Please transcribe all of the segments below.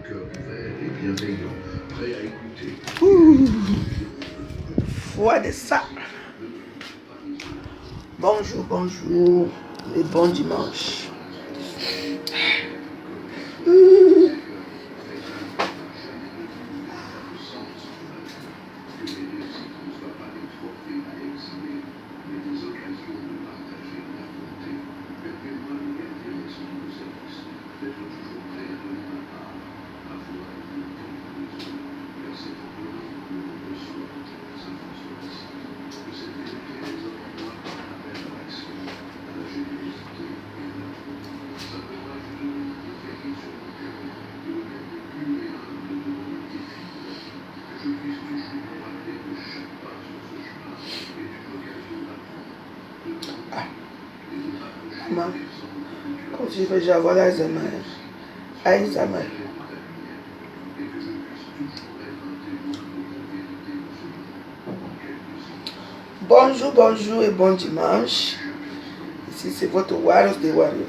Cœur ouvert et bienveillant, prêt à écouter. Foi de ça. Bonjour, bonjour et bon dimanche. Maman, quand tu veux, j'avoir l'examen. Examen. Bonjour, bonjour et bon dimanche. Ici, c'est votre Warriors des Warriors.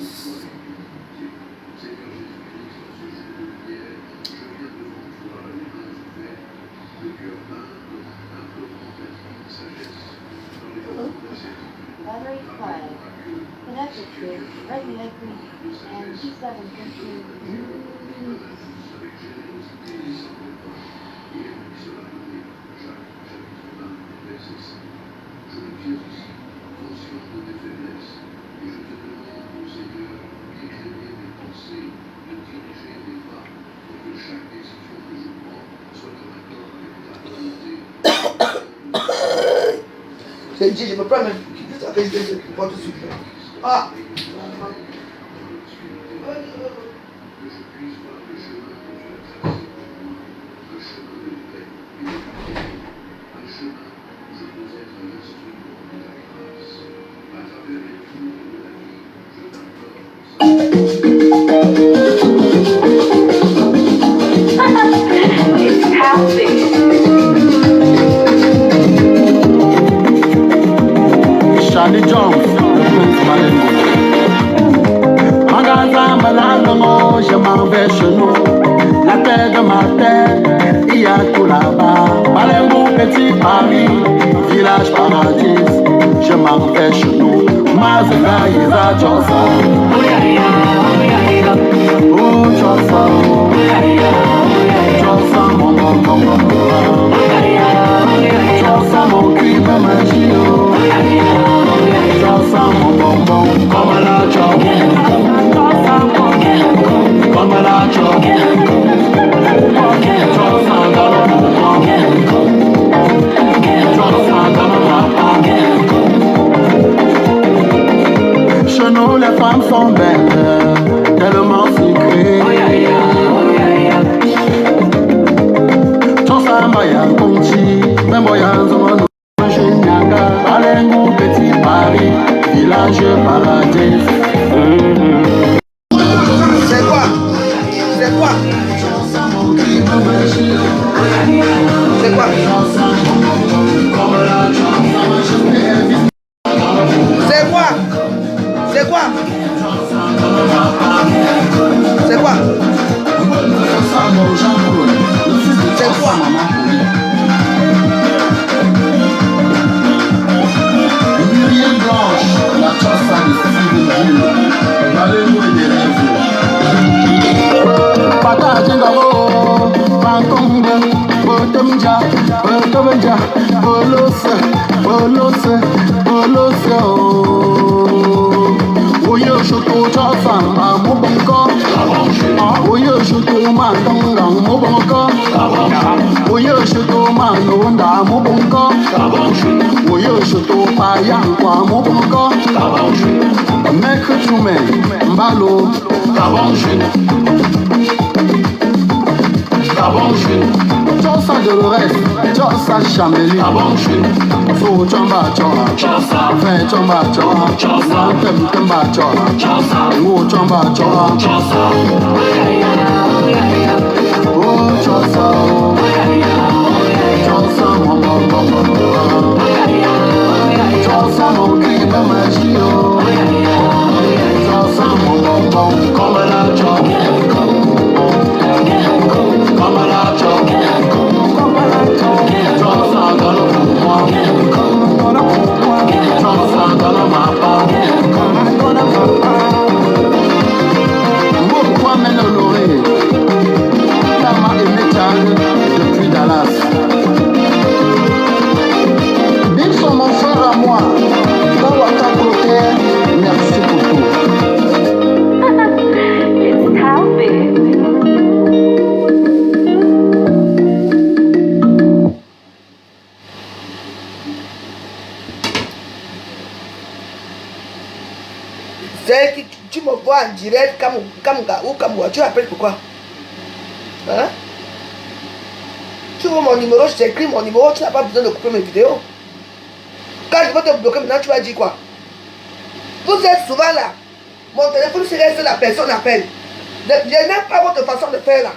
Battery 5. Connected to regular green and P715. J'ai dit, je me prends même. Je porte tout de suite. Ah! Charlie Jones, le prince Malengo. Magasin Malango, je m'en vais chez nous. La terre de ma terre, il y a tout là-bas. Malengo, petit Paris, village paradis, je m'en vais chez nous. Mazega, Isa, Johnson. Oh, Johnson. Johnson, mon Johnson, mon cul, ma giro. Johnson, mon bonbon, comme la job. Comme la job. Johnson, dans le mouvement. Johnson, dans le papa. Chez nous, les femmes sont belles, tellement sucrées. Johnson, Maya, Conchi, même Moya, Zomo. Malengo, petit Paris, village paradis. C'est quoi? C'est quoi? C'est quoi? C'est quoi? C'est quoi? C'est quoi? C'est quoi? La chossa de Malengo et des rêves. Pata Jingabo, Pankonga, Botomja, Botomja, Bolos, Oyo Shoto Chossa, Mobonko, Oyo Shoto Mandonga, Mobonko, Oyo Shoto Mandonga, Mobonko, Oyo Shoto Payankwa, Mobonko, Maître Choumé, Mbalo, Chossa Dolores, Chossa Chameli, So Chamba Choha, Fe Chamba Choha, Tem Temba Choha, Wo Chamba Choha, Oh Chossa, Chossa Momo, Chossa Mon Criba Magio, Chossa Momo, comme la Choha. voir en direct, Kamga ou Kamwa, tu appelles pourquoi? Hein? Tu vois mon numéro, je t'écris mon numéro, tu n'as pas besoin de couper mes vidéos. Quand je vais te bloquer maintenant, tu vas dire quoi? Vous êtes souvent là. Mon téléphone, si reste la personne appelle. Je n'aime pas votre façon de faire là.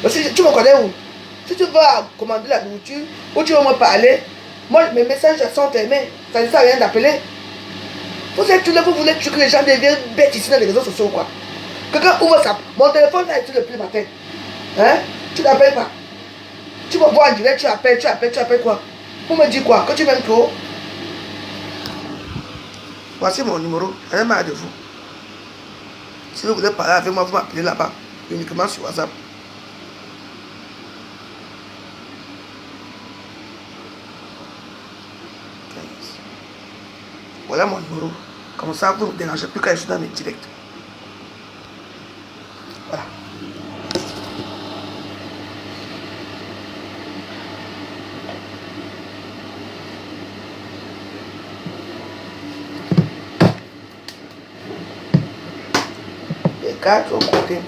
Parce que tu me connais où? Si tu vas commander la nourriture ou tu veux me parler, moi mes messages sont aimés. Ça ne sert à rien d'appeler. Vous êtes tous là, vous voulez que les gens deviennent bêtes ici dans les réseaux sociaux quoi. Quelqu'un ouvre ça. Mon téléphone là est depuis le matin. Hein? Tu n'appelles pas. Tu me vois en direct, tu appelles quoi? Vous me dites quoi? Que tu m'aimes trop? Voici mon numéro. J'en ai marre de vous. Si vous voulez parler avec moi, vous m'appelez là-bas. Uniquement sur WhatsApp. Voilà mon numéro. Comme ça, vous ne me dérangez plus quand je suis dans mes directs. Voilà. Les cartes au côté.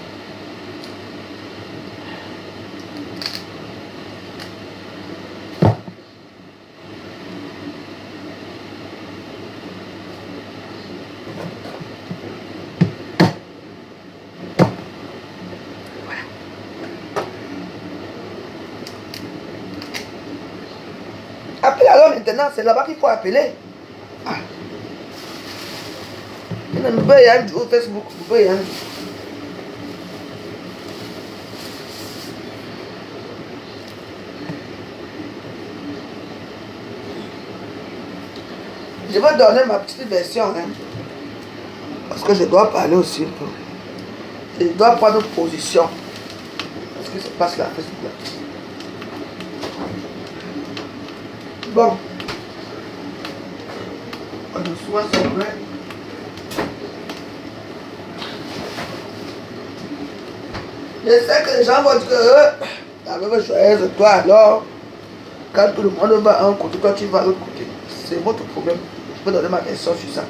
Appelez alors maintenant, c'est là-bas qu'il faut appeler. Ah. Il ne me peut y aller au Facebook, vous pouvez y aller. Je vais donner ma petite version, hein, parce que je dois parler aussi un peu. Je dois prendre position. Qu'est-ce qui se passe là, Facebook là? Bon. On nous soit c'est vrai. Je sais que les gens vont dire que la veuve joyeuse, toi alors, quand tout le monde va à un côté, toi tu vas à l'autre côté. C'est votre problème. Je peux donner ma version sur ça.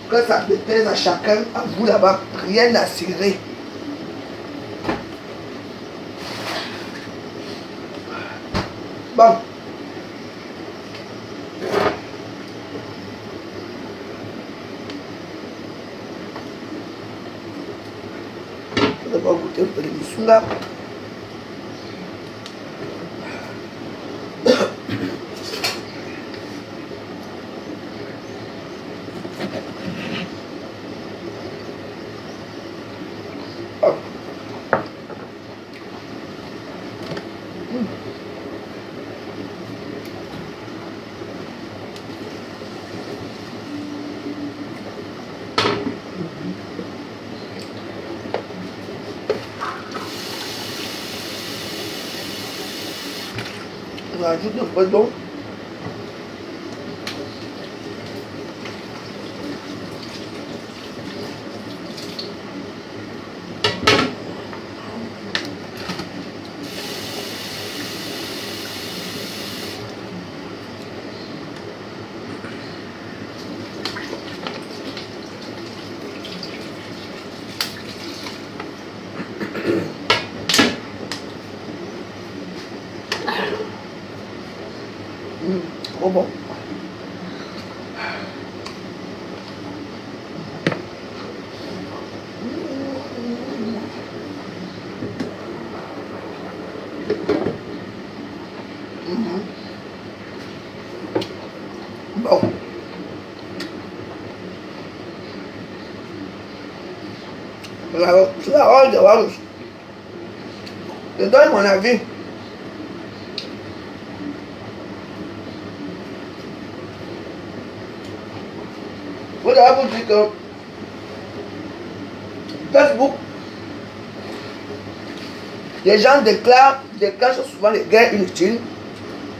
Que ça déplaise à chacun, à vous là-bas, rien n'a ciré. Bon. Je vais goûter un peu de l'émission là. On ajoute un peu d'eau. Trop bon. Bon. C'est la hora de voir. Je donne mon avis. Vous allez vous dire que Facebook, les gens déclenchent souvent les guerres inutiles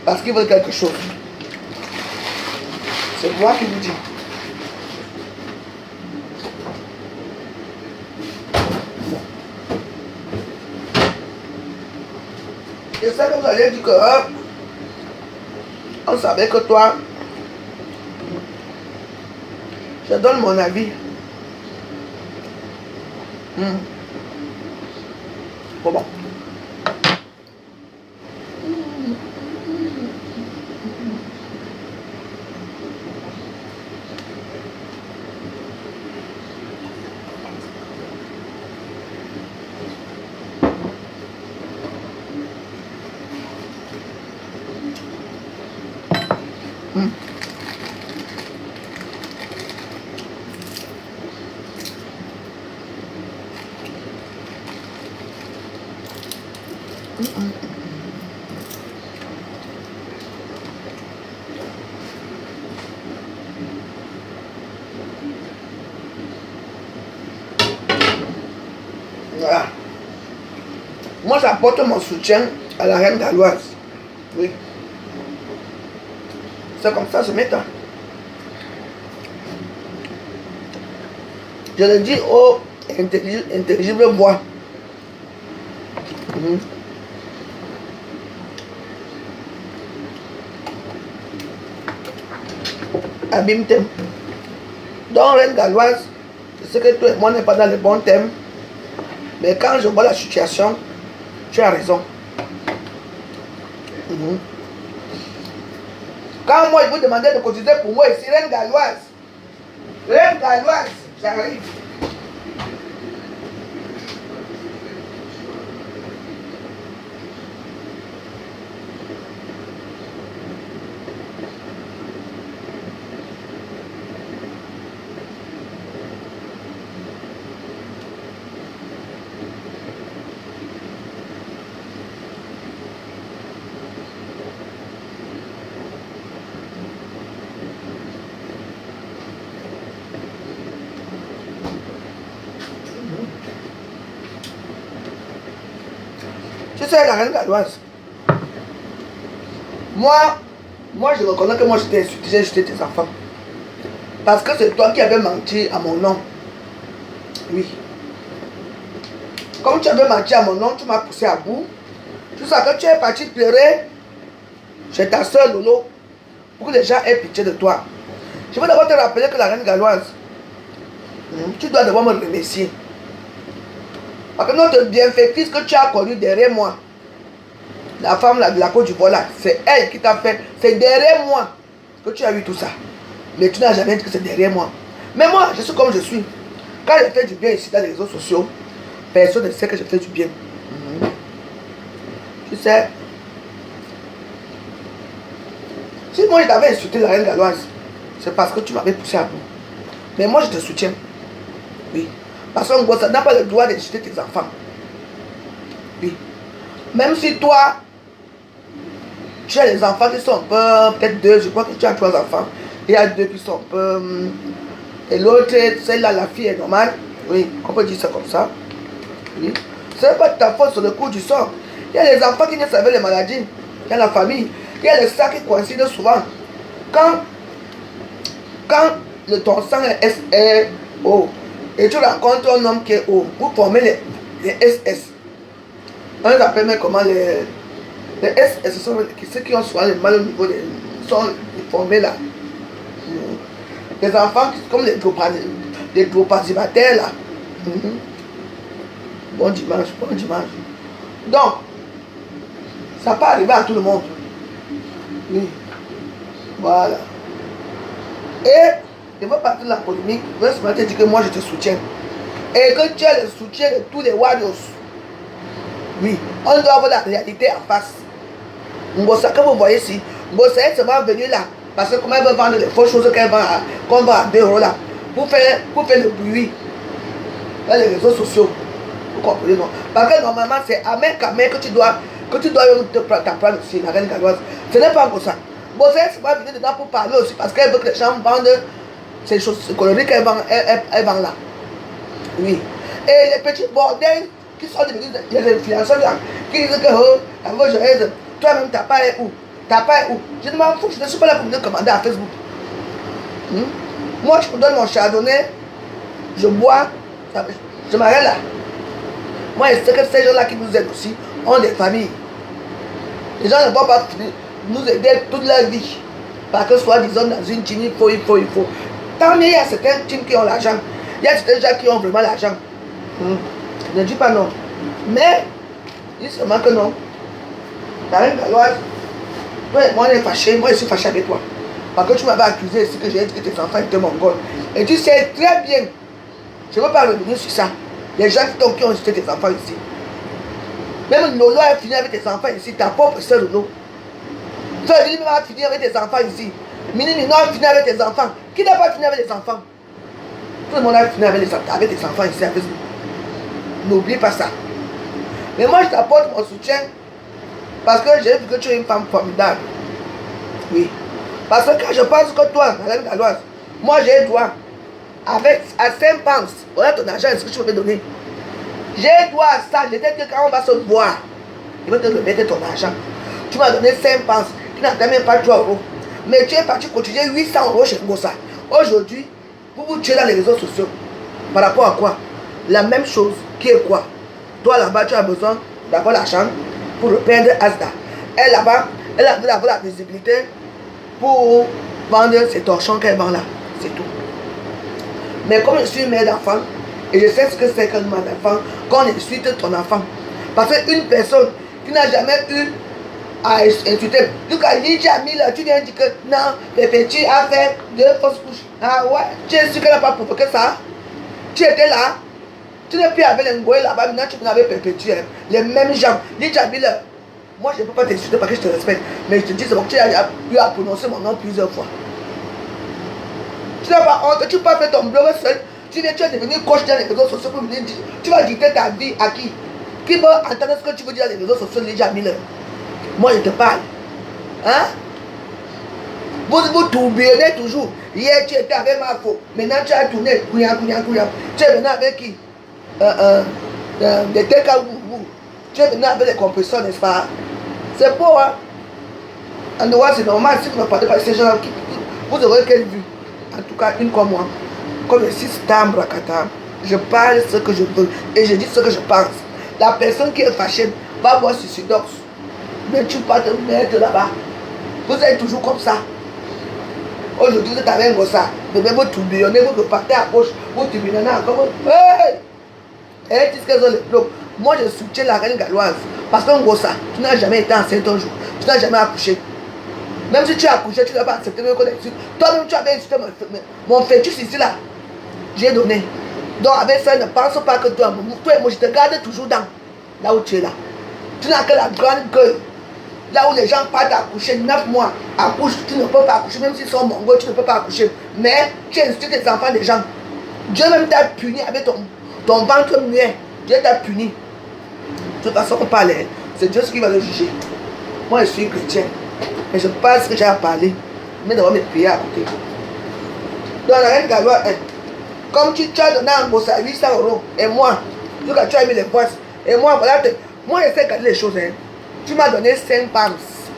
parce qu'ils veulent quelque chose. C'est moi qui vous dis. Je sais que vous allez dire que on savait que toi, je donne mon avis. Bon. Voilà. Moi, j'apporte mon soutien à la reine galloise. Oui. C'est comme ça, je mets. Je le dis au intelligible voix. Abîme-t'aime. Donc, reine galloise, je sais que toi et moi n'est pas dans le bon thème. Mais quand je vois la situation, tu as raison. Quand moi, je vous demandais de cotiser pour moi ici, reine galloise, j'arrive. Tu sais, la reine galloise, moi je reconnais que moi j'étais insulté, j'ai insulté tes enfants. Parce que c'est toi qui avais menti à mon nom. Oui. Comme tu avais menti à mon nom, tu m'as poussé à bout. Tu sais que tu es parti pleurer chez ta soeur Lolo pour que les gens aient pitié de toi. Je veux d'abord te rappeler que la reine galloise, tu dois d'abord me remercier. Parce que notre bienfaitrice que tu as connue derrière moi, la femme là, de la Côte d'Ivoire là, c'est elle qui t'a fait, c'est derrière moi que tu as eu tout ça. Mais tu n'as jamais dit que c'est derrière moi. Mais moi, je suis comme je suis. Quand je fais du bien ici dans les réseaux sociaux, personne ne sait que je fais du bien. Tu sais, si moi je t'avais insulté la reine galloise, c'est parce que tu m'avais poussé à bout. Mais moi je te soutiens. Oui. Parce qu'un gosse n'a pas le droit d'insulter tes enfants. Oui. Même si toi, tu as des enfants qui sont un peu, peut-être deux, je crois que tu as 3 enfants. Il y a 2 qui sont un peu... Et l'autre, celle-là, la fille est normale. Oui, on peut dire ça comme ça. Oui. Ce n'est pas de ta faute sur le coup du sang. Il y a des enfants qui naissent avec les maladies. Il y a la famille. Il y a les sangs qui coïncident souvent. Quand ton sang est O, et tu rencontres un homme qui est O, vous formez les SS. On les appelle mais comment les SS, ce sont ceux qui ont souvent le mal au niveau des... sont formés là. Les enfants comme les dropazibataires là. Bon dimanche, bon dimanche. Donc, ça peut arriver à tout le monde. Oui. Voilà. Et je veux partir de la polémique. Je veux seulement te dire que moi je te soutiens. Et que tu as le soutien de tous les warriors. Oui. On doit avoir la réalité en face. Ngosa que vous voyez ici. Ngosa est seulement venu là. Parce que comment elle veut vendre les fausses choses qu'on vend à 2 € là. Pour faire le bruit. Dans les réseaux sociaux. Vous comprenez non? Parce que normalement c'est à main qu'à main que tu dois t'apprendre aussi, la reine galloise. Ce n'est pas comme ça. Bon, c'est pas venir dedans pour parler aussi parce qu'elle veut que les gens vendent ces choses, ces coloris qu'elle vend, elle vend là. Oui. Et les petits bordels qui sont des influenceurs là, qui disent que la voix joyeuse, toi-même t'as pas où? T'as pas où? Je ne m'en fous, je ne suis pas là pour venir commander à Facebook. Moi, je me donne mon chardonnay, je bois, je m'arrête là. Moi, je sais que ces gens-là qui nous aident aussi ont des familles. Les gens ne vont pas nous aider toute leur vie. Parce que soi-disant dans une team, il faut. Tant mieux, il y a certains teams qui ont l'argent. Il y a certains gens qui ont vraiment l'argent. Ne dis pas non. Mais, dis seulement que non. La reine Galoise, moi, elle est fâchée. Moi, je suis fâchée avec toi. Parce que tu m'avais accusé ici que j'ai dit que tes enfants étaient mongols. Et tu sais très bien. Je ne veux pas revenir sur ça. Les gens qui ont jeté tes enfants ici. Même Lolo a fini avec tes enfants ici. Ta propre soeur Lolo. Soeur Lolo a fini avec tes enfants ici. Mini Nino a fini avec tes enfants. Qui n'a pas fini avec les enfants? Tout le monde a fini avec tes enfants ici. N'oublie pas ça. Mais moi, je t'apporte mon soutien. Parce que j'ai vu que tu es une femme formidable. Oui. Parce que quand je pense que toi, Madame Galoise, moi j'ai droit avec à 5 pounds. Voilà ton argent, est-ce que tu peux me donner? J'ai droit à ça. Je t'ai dit que quand on va se voir, il va te remettre ton argent. Tu m'as donné 5 pounds, qui n'atteint même pas 3 euros. Mais tu es parti cotiser 800 euros chez Ngossa. Aujourd'hui, vous vous tuez dans les réseaux sociaux. Par rapport à quoi? La même chose qui est quoi? Toi là-bas, tu as besoin d'avoir l'argent pour reprendre Asda. Elle là-bas, elle a besoin d'avoir la visibilité pour vendre ces torchons qu'elle vend là. C'est tout. Mais comme je suis mère d'enfant, et je sais ce que c'est qu'un enfant, qu'on insulte ton enfant. Parce qu'une personne qui n'a jamais eu à insulter, donc à Jamila, tu viens dire que non, le petit a fait 2 fausses couches. Ah ouais, tu es sûr qu'elle n'a pas provoqué ça? Tu étais là? Tu n'es plus avec les Ngoé là-bas, maintenant tu n'avais perpétué. Les mêmes gens. Jamila, moi je ne peux pas t'insulter parce que je te respecte, mais je te dis que tu as eu à prononcer mon nom plusieurs fois. Tu n'as pas honte, tu peux pas faire ton blog seul. Tu es devenu coach dans les réseaux sociaux pour venir dire. Tu vas dicter ta vie à qui? Qui va entendre ce que tu veux dire dans les réseaux sociaux, Jamila? Moi je te parle. Hein? Vous tourbillonnez toujours. Hier tu étais avec Marco. Maintenant tu as tourné. Tu es venu avec qui? Des TK. Tu es venu avec les compresseurs, n'est-ce pas? C'est beau, hein? En dehors, c'est normal. Si vous ne parlez pas de ces gens-là, vous aurez quelle vue? En tout cas, une comme moi. Comme le système Rakata. Je parle ce que je veux. Et je dis ce que je pense. La personne qui est fâchée va voir sur Sudox. Mais tu ne peux pas te mettre là-bas. Vous êtes toujours comme ça. Aujourd'hui, vous êtes avec Ngossa. Bébé, vous tourbillonnez, vous repartez à gauche. Vous tourbillonnez encore. Hey! Elle dit qu'elles ont les blocs. Moi, je soutiens la reine Galoise. Parce que Ngossa, tu n'as jamais été enceinte un jour. Tu n'as jamais accouché. Même si tu as accouché, tu n'as pas accepté même qu'on insulte. Toi-même, tu avais insulté mon fœtus ici là. J'ai donné. Donc, avec ça, ne pense pas que toi et moi, je te garde toujours dans là où tu es là. Tu n'as que la grande gueule. Là où les gens partent accoucher 9 mois, accouchent, tu ne peux pas accoucher, même s'ils sont mongols, tu ne peux pas accoucher. Mais tu insultes les enfants des gens. Dieu même t'a puni avec ton ventre muet. Dieu t'a puni. De toute façon, on parle. C'est Dieu qui va le juger. Moi, je suis chrétien. Mais je pense que j'ai à parler. Mais d'abord me payer à côté. Donc, la reine Galoise, comme tu as donné un Ngossa 800 euros, et moi, tu as mis les poisses, et moi, voilà, moi, je sais garder les choses. Hein. Tu m'as donné 5 pounds.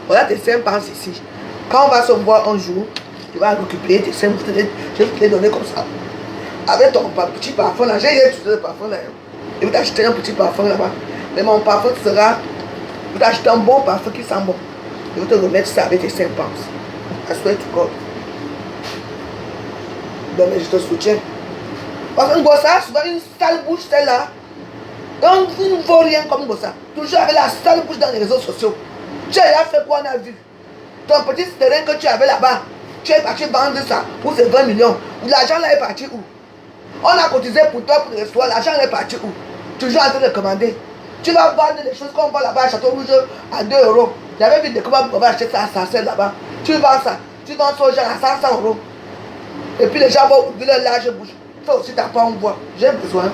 Voilà tes 5 pounds ici. Quand on va se voir un jour, tu vas récupérer tes 5 pounds. Je vais te les donner comme ça. Avec ton petit parfum là. J'ai utilisé le parfum là. Je vais t'acheter un petit parfum là-bas. Mais mon parfum sera. Je vais t'acheter un bon parfum qui sent bon. Je vais te remettre ça avec tes 5 pounds. I swear to God. Donc, mais je te soutiens. Parce que Ngossa, souvent une sale bouche, celle-là. Donc, vous ne vaut rien comme Ngossa. Toujours avec la sale bouche dans les réseaux sociaux. Tu as fait quoi, on a vu? Ton petit terrain que tu avais là-bas, tu es parti vendre ça pour ces 20 millions. L'argent là est parti où? On a cotisé pour toi pour le restaurant. L'argent est parti où? Toujours en train de commander. Tu vas vendre les choses qu'on vend là-bas à Château Rouge à 2 euros. J'avais vu des commandes pour acheter ça à Sarcelles là-bas. Tu vends ça. Tu vends ça aux gens à 500 euros. Et puis les gens vont ouvrir leur large bouche. Fais aussi ta part en bois. J'ai besoin.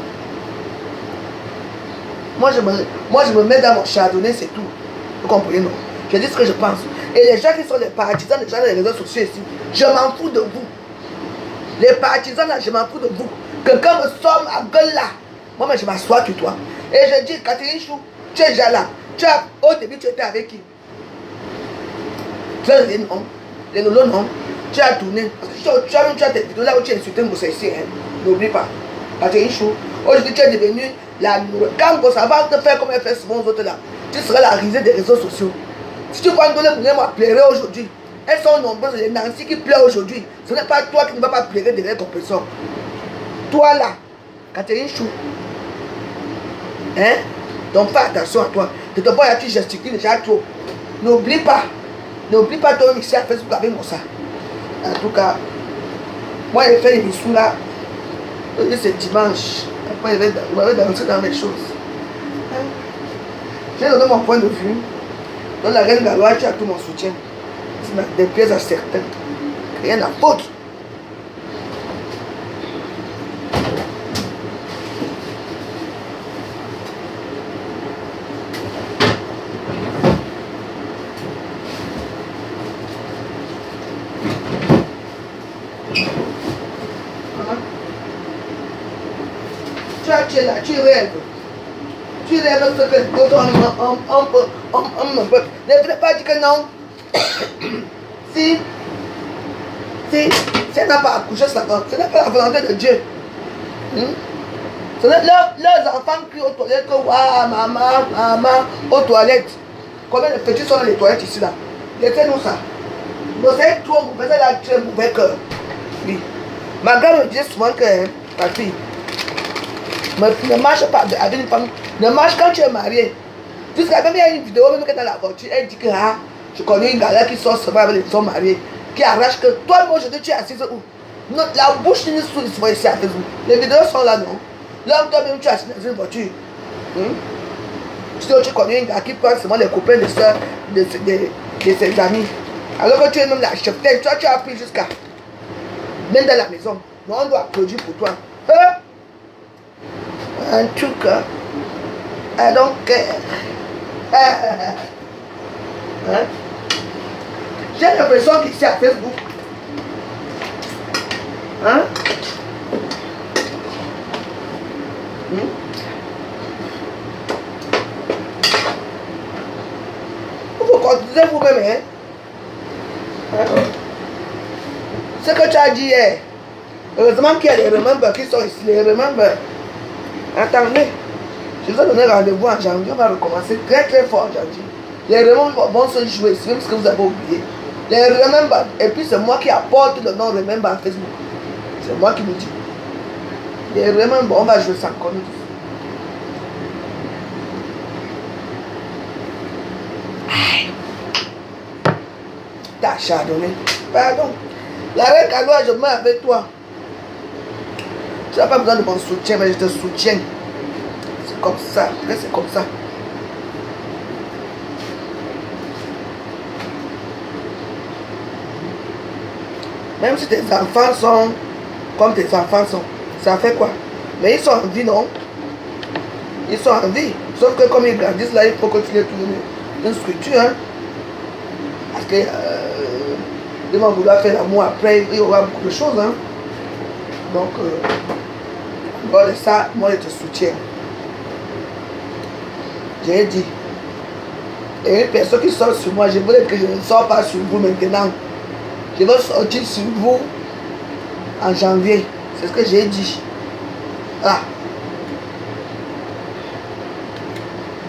Moi je me mets dans mon chardonnay, c'est tout. Vous comprenez, non? Je dis ce que je pense. Et les gens qui sont les partisans des gens dans les réseaux sociaux ici, je m'en fous de vous. Les partisans là, je m'en fous de vous. Quelqu'un me somme à gueule là. Moi, je m'assois sur toi. Et je dis, Catherine Chou, tu es déjà là. Au début, tu étais avec qui? Tu as les noms. Les lolos, non. Tu as tourné. Tu as des vidéos là où tu as insulté Ngossa ici. Hein. N'oublie pas. Catherine Chou. Aujourd'hui, tu es devenu la numéro. Quand Ngossa va te faire comme elle fait souvent aux autres là, tu seras la risée des réseaux sociaux. Si tu vois une donnée pour moi pleurer aujourd'hui, elles sont nombreuses, les Nancy qui pleurent aujourd'hui. Ce n'est pas toi qui ne vas pas pleurer derrière ton personne. Toi là, Catherine Chou, Hein? Donc fais attention à toi. De te voir là, tu gesticules déjà trop. N'oublie pas. N'oublie pas de mixer à Facebook avec moi ça. En tout cas, moi j'ai fait l'émission là. C'est dimanche. Après, je vais danser dans mes choses. Hein? J'ai donné mon point de vue. Dans la reine Galois, tu as tout mon soutien. C'est des pièces à certains. Rien à foutre. Tu es là, tu rêves. Tu rêves ce que quand on ne peut pas dire que non. Si elle n'a pas accouché, ce n'est pas la volonté de Dieu. Ce n'est leurs enfants crient aux toilettes que waouh, maman, aux toilettes. Combien de petits sont dans les toilettes ici là? Laissez-nous ça. Vous êtes trop mauvais, là, tu es mauvais cœur. Oui. Ma grand me disait souvent que ma fille, ne marche pas avec une femme, ne marche quand tu es marié. Jusqu'à même il y a une vidéo, même quand dans la voiture, elle dit que ah, je connais une galère qui sort souvent avec les hommes mariés, qui arrache que toi, moi, je te tu es assise où? Non, la bouche n'est pas ici à Facebook. Les vidéos sont là, non? Là, toi-même, tu es assis dans une voiture. Tu connais un gars qui prend seulement les copains de soeurs de ses amis. Alors que tu es même la cheftaine, toi, tu as pris jusqu'à même dans la maison. Mais on doit applaudir pour toi. Hein? En tout cas, I don't care. Hein? J'ai l'impression qu'ici à Facebook, hein? Vous continuez vous-même, hein? Ce que tu as dit hier, heureusement qu'il y a les remembers qui sont ici, les remembers. Attendez, je vous ai donné rendez-vous en janvier, on va recommencer très très fort en janvier. Les remembers vont se jouer, c'est même ce que vous avez oublié. Les remembers, et puis c'est moi qui apporte le nom remember à Facebook. C'est moi qui vous dis. Les remembers, on va jouer ça comme nous. T'as chardonné. Pardon. La reine Galois, je mets avec toi. Tu n'as pas besoin de mon soutien, mais je te soutiens. C'est comme ça. C'est comme ça. Même si tes enfants sont comme tes enfants sont, ça fait quoi? Mais ils sont en vie, non? Ils sont en vie. Sauf que comme ils grandissent là, il faut continuer une structure. Hein? Parce que ils vont vouloir faire l'amour après, il y aura beaucoup de choses. Hein? Donc, bon, de ça, moi je te soutiens. J'ai dit. Et une personne qui sort sur moi, je voulais que je ne sors pas sur vous maintenant. Je vais sortir sur vous en janvier. C'est ce que j'ai dit. Ah.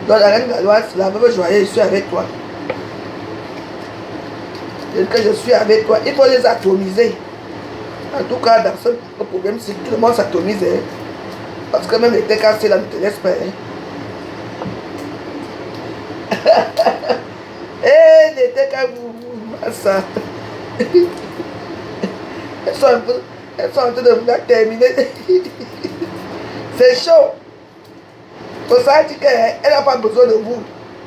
Donc la reine Galoise, la veuve joyeuse, je suis avec toi. Et que je suis avec toi, il faut les atomiser. En tout cas, dans ce problème, c'est que tout le monde s'atomise. Hein? Parce que même les TKC là ne te laissent pas. Hein? Eh, les TKC, ça. Elles sont en train de vouloir terminer. C'est chaud. Pour ça, dit qu'elle n'a pas besoin de vous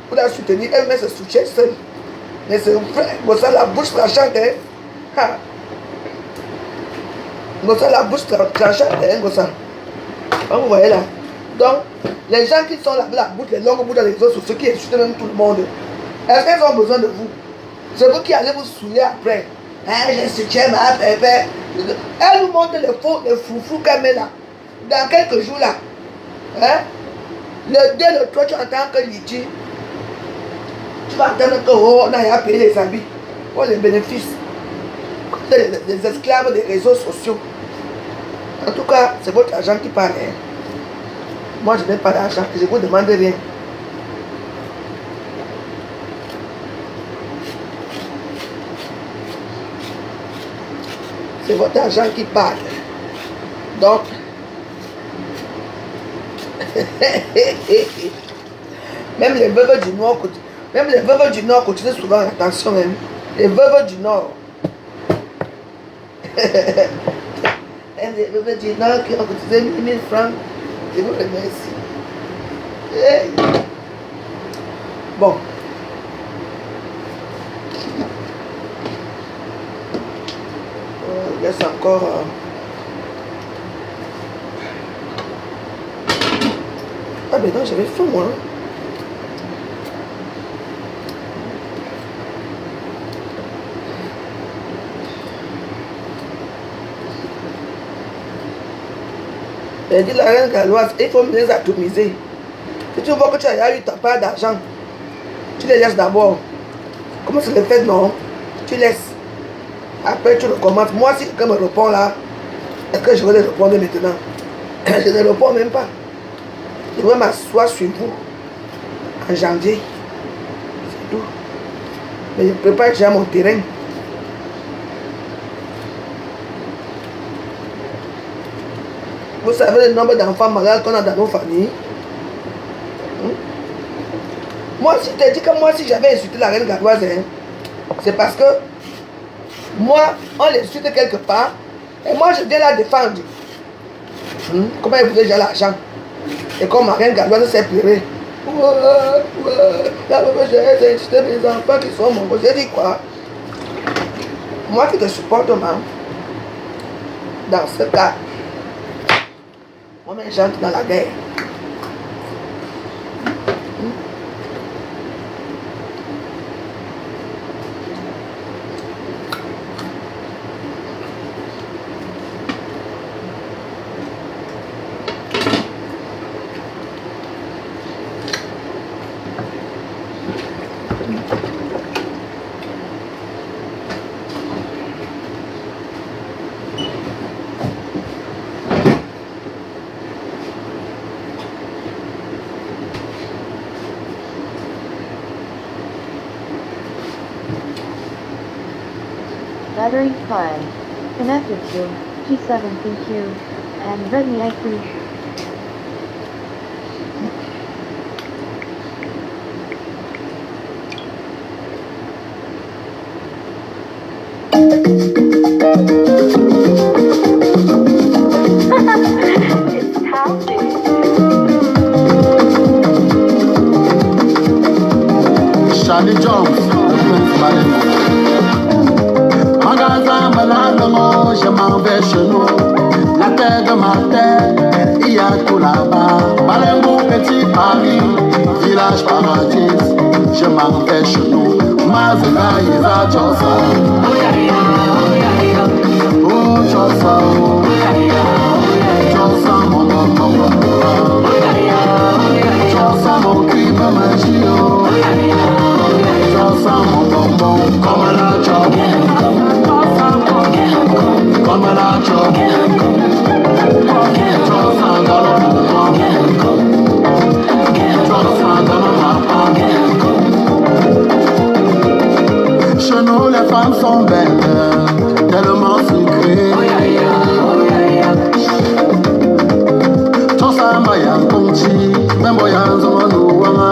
pour la soutenir. Elle-même se soutient seule. Mais c'est vrai. Pour ça, la bouche tranchante. Hein? Pour ça, la bouche tranchante. Hein? Pour ça. Vous voyez là. Donc, les gens qui sont là, la bouche, les longues bouches dans les autres, ceux qui insultent même tout le monde. Est-ce qu'elles ont besoin de vous? C'est vous qui allez vous saouler après. Hein, je soutiens ma pépé. Elle nous montre les foufous qu'elle met là. Dans quelques jours là. Hein? Le 2, le 3, tu entends que Lydie. Tu vas entendre que oh, on a payé les habits. Oh, les bénéfices. Les esclaves des réseaux sociaux. En tout cas, c'est votre argent qui parle. Hein? Moi, je n'ai pas d'argent. Je ne vous demande rien. C'est votre argent qui parle. Donc, Même les veuves du Nord, même les veuves du Nord continuent souvent, attention même. Les veuves du Nord. Même les veuves du Nord qui ont cotisé 1000 francs. Je vous remercie. Hey. Bon. Laisse encore. Ah ben non, j'avais faim moi. Elle dit la reine galloise, il faut me les atomiser. Si tu vois que tu as eu ta part d'argent, tu les laisses d'abord. Comment c'est le fait, non? Tu laisses. Après, tu recommences. Moi, si quelqu'un me répond là, est-ce que je vais le répondre maintenant? Je ne réponds même pas. Je vais m'asseoir sur vous en janvier. C'est tout. Mais je prépare déjà mon terrain. Vous savez le nombre d'enfants malades qu'on a dans nos familles? Moi, si tu dis que moi, si j'avais insulté la reine galloise, hein, c'est parce que moi, on l'insulte quelque part et moi, je viens la défendre. Comment il voulait j'ai l'argent? Et comme ma reine galloise s'est pleurée. J'ai insulté mes enfants qui sont morts. J'ai dit quoi? Moi qui te supporte, maman, dans ce cas, moi, j'entre dans la guerre. Battery 5. Connected to G7, thank you. And Redmi i3. It's healthy. Charlie Jones, magasin malade, je m'en vais chez nous. La terre de ma terre, il y a tout là-bas. Balengo, petit Paris, village paradis, je m'en vais chez nous. Mazika, Isa, Chosa. Oh, Chosa, Chosa, mon Chosa, mon crime, magie, oh. Chosa, mon bonbon, comme la chope. Comme la chope. Chosa, dans le mouvement. Chosa, dans le mappin. Chez nous, les femmes sont belles, tellement sucrées. Chosa, mayan, conchi, même boyan, zomano, wama.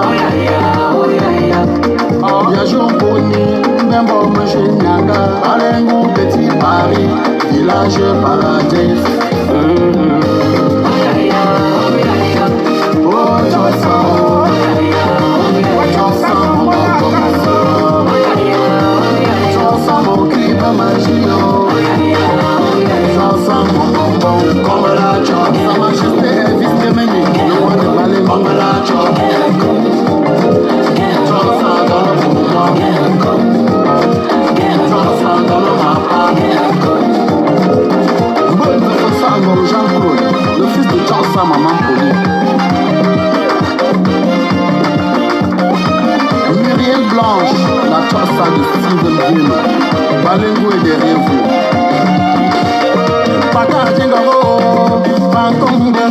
Yajou Poni, même bon monsieur Nyanga, Balengo, petit Paris, village paradis. Oh, Chosa, Chosa, mon bon Chosa, mon cri de magie, Chosa, mon bonbon, comme la chope, sa majesté est vice-féminine, le roi de Balengo, comme la chope. Chosa dans le mouvement, Chosa dans le mappin. Bonne de Sango Jean-Claude, le fils de Chosa, maman Poli. Muriel Blanche, la Chosa de Steven Bill. Balengo est derrière vous. Pata Djingaro, Pankombe,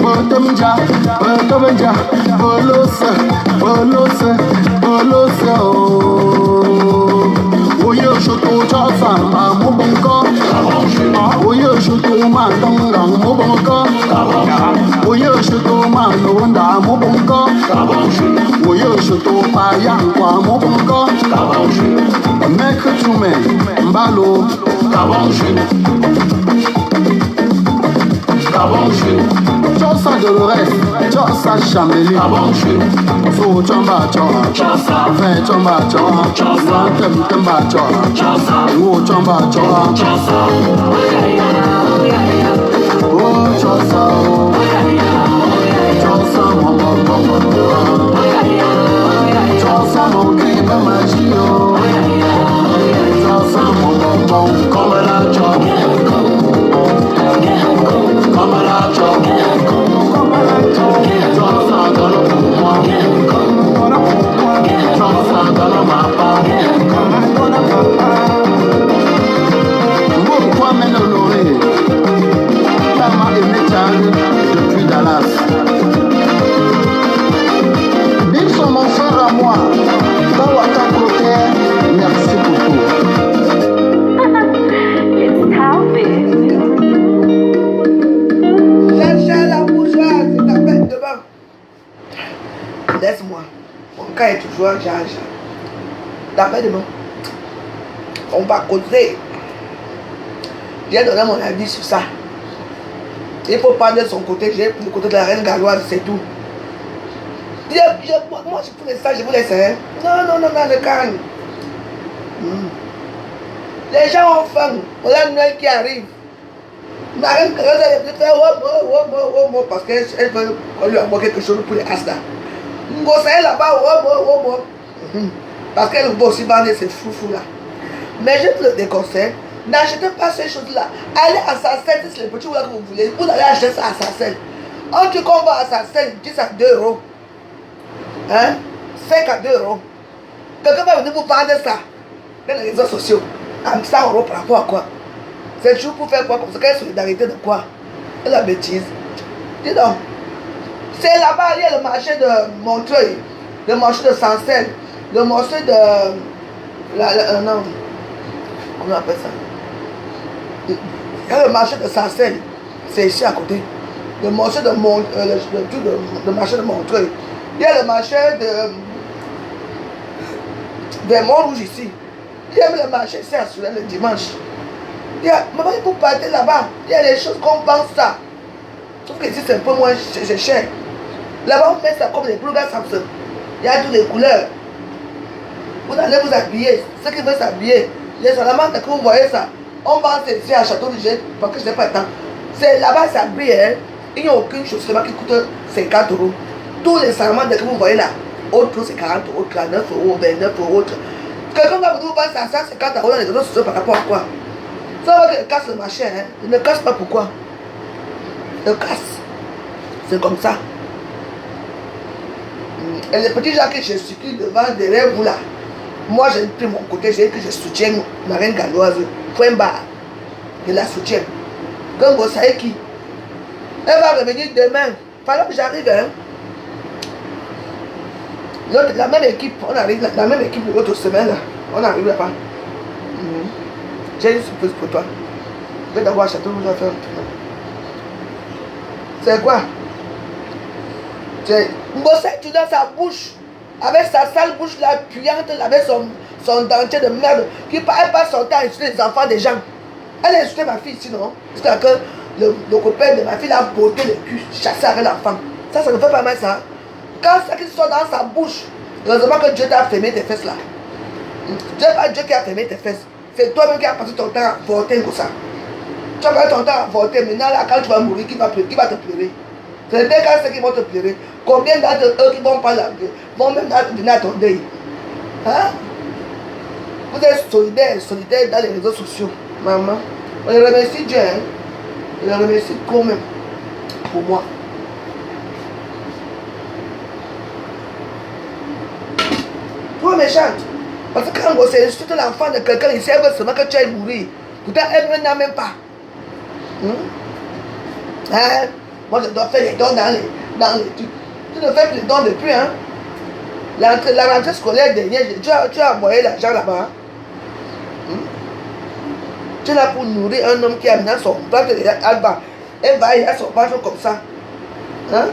Botomja, Botomja, Bolose, Bolose, Bolose, Oyo Shoto Chosa, Mobonko, Oyo Shoto Mandong, Mobonko, Oyo Shoto Mandong, Shoto Payankwa Mobongo Kabanju Maître Toumé Mbalo Kabanju Chosa Dolores Chosa Chambeli Kabanju So Chamba Choha Fe Chamba Choha Tem Temba Choha Wo Chamba Choha Oh Chosa Chosa Mama Chosa Mokiba Magio Chosa Mama Komala Choha depuis Dallas. Bim sont mon frère à moi. Dans Waka Clotaire, merci pour tout. It's Talbot. Lâche la bourgeoise, c'est ta peine devant. Laisse-moi. Mon cas est toujours à Jean. D'après demain, on va causer. J'ai donné mon avis sur ça. Il faut prendre son côté, j'ai pris le côté de la reine galloise, c'est tout. Moi, je voulais ça, je vous laisse. Hein. Non, le calme. Les gens ont faim. On a Noël qui arrive. La reine galloise, elle veut faire oh, parce qu'elle veut qu'on lui envoie quelque chose pour les Asta. Ngosa est là-bas, parce qu'elle veut aussi vendre ces fous-fous là. Mais je te le déconseille. N'achetez pas ces choses-là. Allez à Sarcelles, c'est les petits que vous voulez. Vous allez acheter ça à Sarcelles. On dit qu'on va à Sarcelles, 10 à 2 €. Hein? 5 à 2 €. Quelqu'un va venir vous vendre ça dans les réseaux sociaux. À 100 € par rapport à quoi? C'est toujours pour faire quoi? Comme ça, quelle solidarité de quoi? C'est la bêtise. Dis donc. C'est là-bas, il y a le marché de Montreuil, le marché de Sarcelles, le marché de... non. Comment on appelle ça? Il y a le marché de Sarcelles, c'est ici à côté. Le marché de le marché de Montreuil. Il y a le marché de Montrouge ici. Il y a le marché ici à Soulin le dimanche. Il y a, maman, vous partez là-bas, il y a des choses qu'on pense ça. Sauf que ici c'est un peu moins cher. Là-bas on met ça comme des blogueurs Samsung. Il y a toutes les couleurs. Vous allez vous habiller, ceux qui veulent s'habiller. Les ornements que vous voyez ça, on vend ici à Château du Jet parce que je n'ai pas le temps. C'est là-bas, ça brille, hein. Il n'y a aucune chose là-bas qui coûte 50 €. Tous les ornements que vous voyez là, autre c'est 40 €, 49 €, 29 €. Quelqu'un va vous vendre ça à 150 € dans les réseaux sociaux par rapport à quoi? Ça va qu'il casse le marché, hein. Il ne casse pas pourquoi? Il casse. C'est comme ça. Et les petits gens que je suis devant, derrière vous là, moi j'ai pris mon côté, j'ai dit que je soutiens ma reine galloise, point barre, je la soutiens. Comme vous savez qui? Elle va revenir demain, pendant que j'arrive, hein. La même équipe, on arrive, la même équipe de l'autre semaine, là, on arrive là-bas. J'ai une surprise pour toi. Je vais d'abord à Château, je vais faire un tour. C'est quoi? C'est Ngosa tu dans sa bouche, avec sa sale bouche là, puante, avec son dentier de merde, qui passe son temps à insulter les enfants des gens. Elle a insulté ma fille ici, non? Jusqu'à que le copain de ma fille a botté le cul, chassé avec l'enfant. Ça ne fait pas mal ça. Quand ça qui sort dans sa bouche, heureusement que Dieu t'a fermé tes fesses là. Dieu pas Dieu qui a fermé tes fesses. C'est toi-même qui as passé ton temps à voter comme ça. Tu as passé ton temps à voter, maintenant là, quand tu vas mourir, qui va te pleurer? C'est des cas ceux qui vont te pleurer. Combien d'entre eux qui vont pas vont même venir à ton deuil? Hein? Vous êtes solidaires dans les réseaux sociaux. Maman, on les remercie Dieu. Hein? On les remercie quand même. Pour moi. Toi méchante. Parce que quand on insulte l'enfant de quelqu'un, il sait seulement que tu ailles mourir. Pourtant, elle n'en a même pas. Hein? Moi, je dois faire les dons dans les trucs. Tu ne fais plus les dons depuis, hein? La rentrée scolaire dernière, tu as envoyé l'argent là-bas. Hein? Tu es là pour nourrir un homme qui a maintenant son ventre Alba. Elle va y à son ventre comme ça. Hein?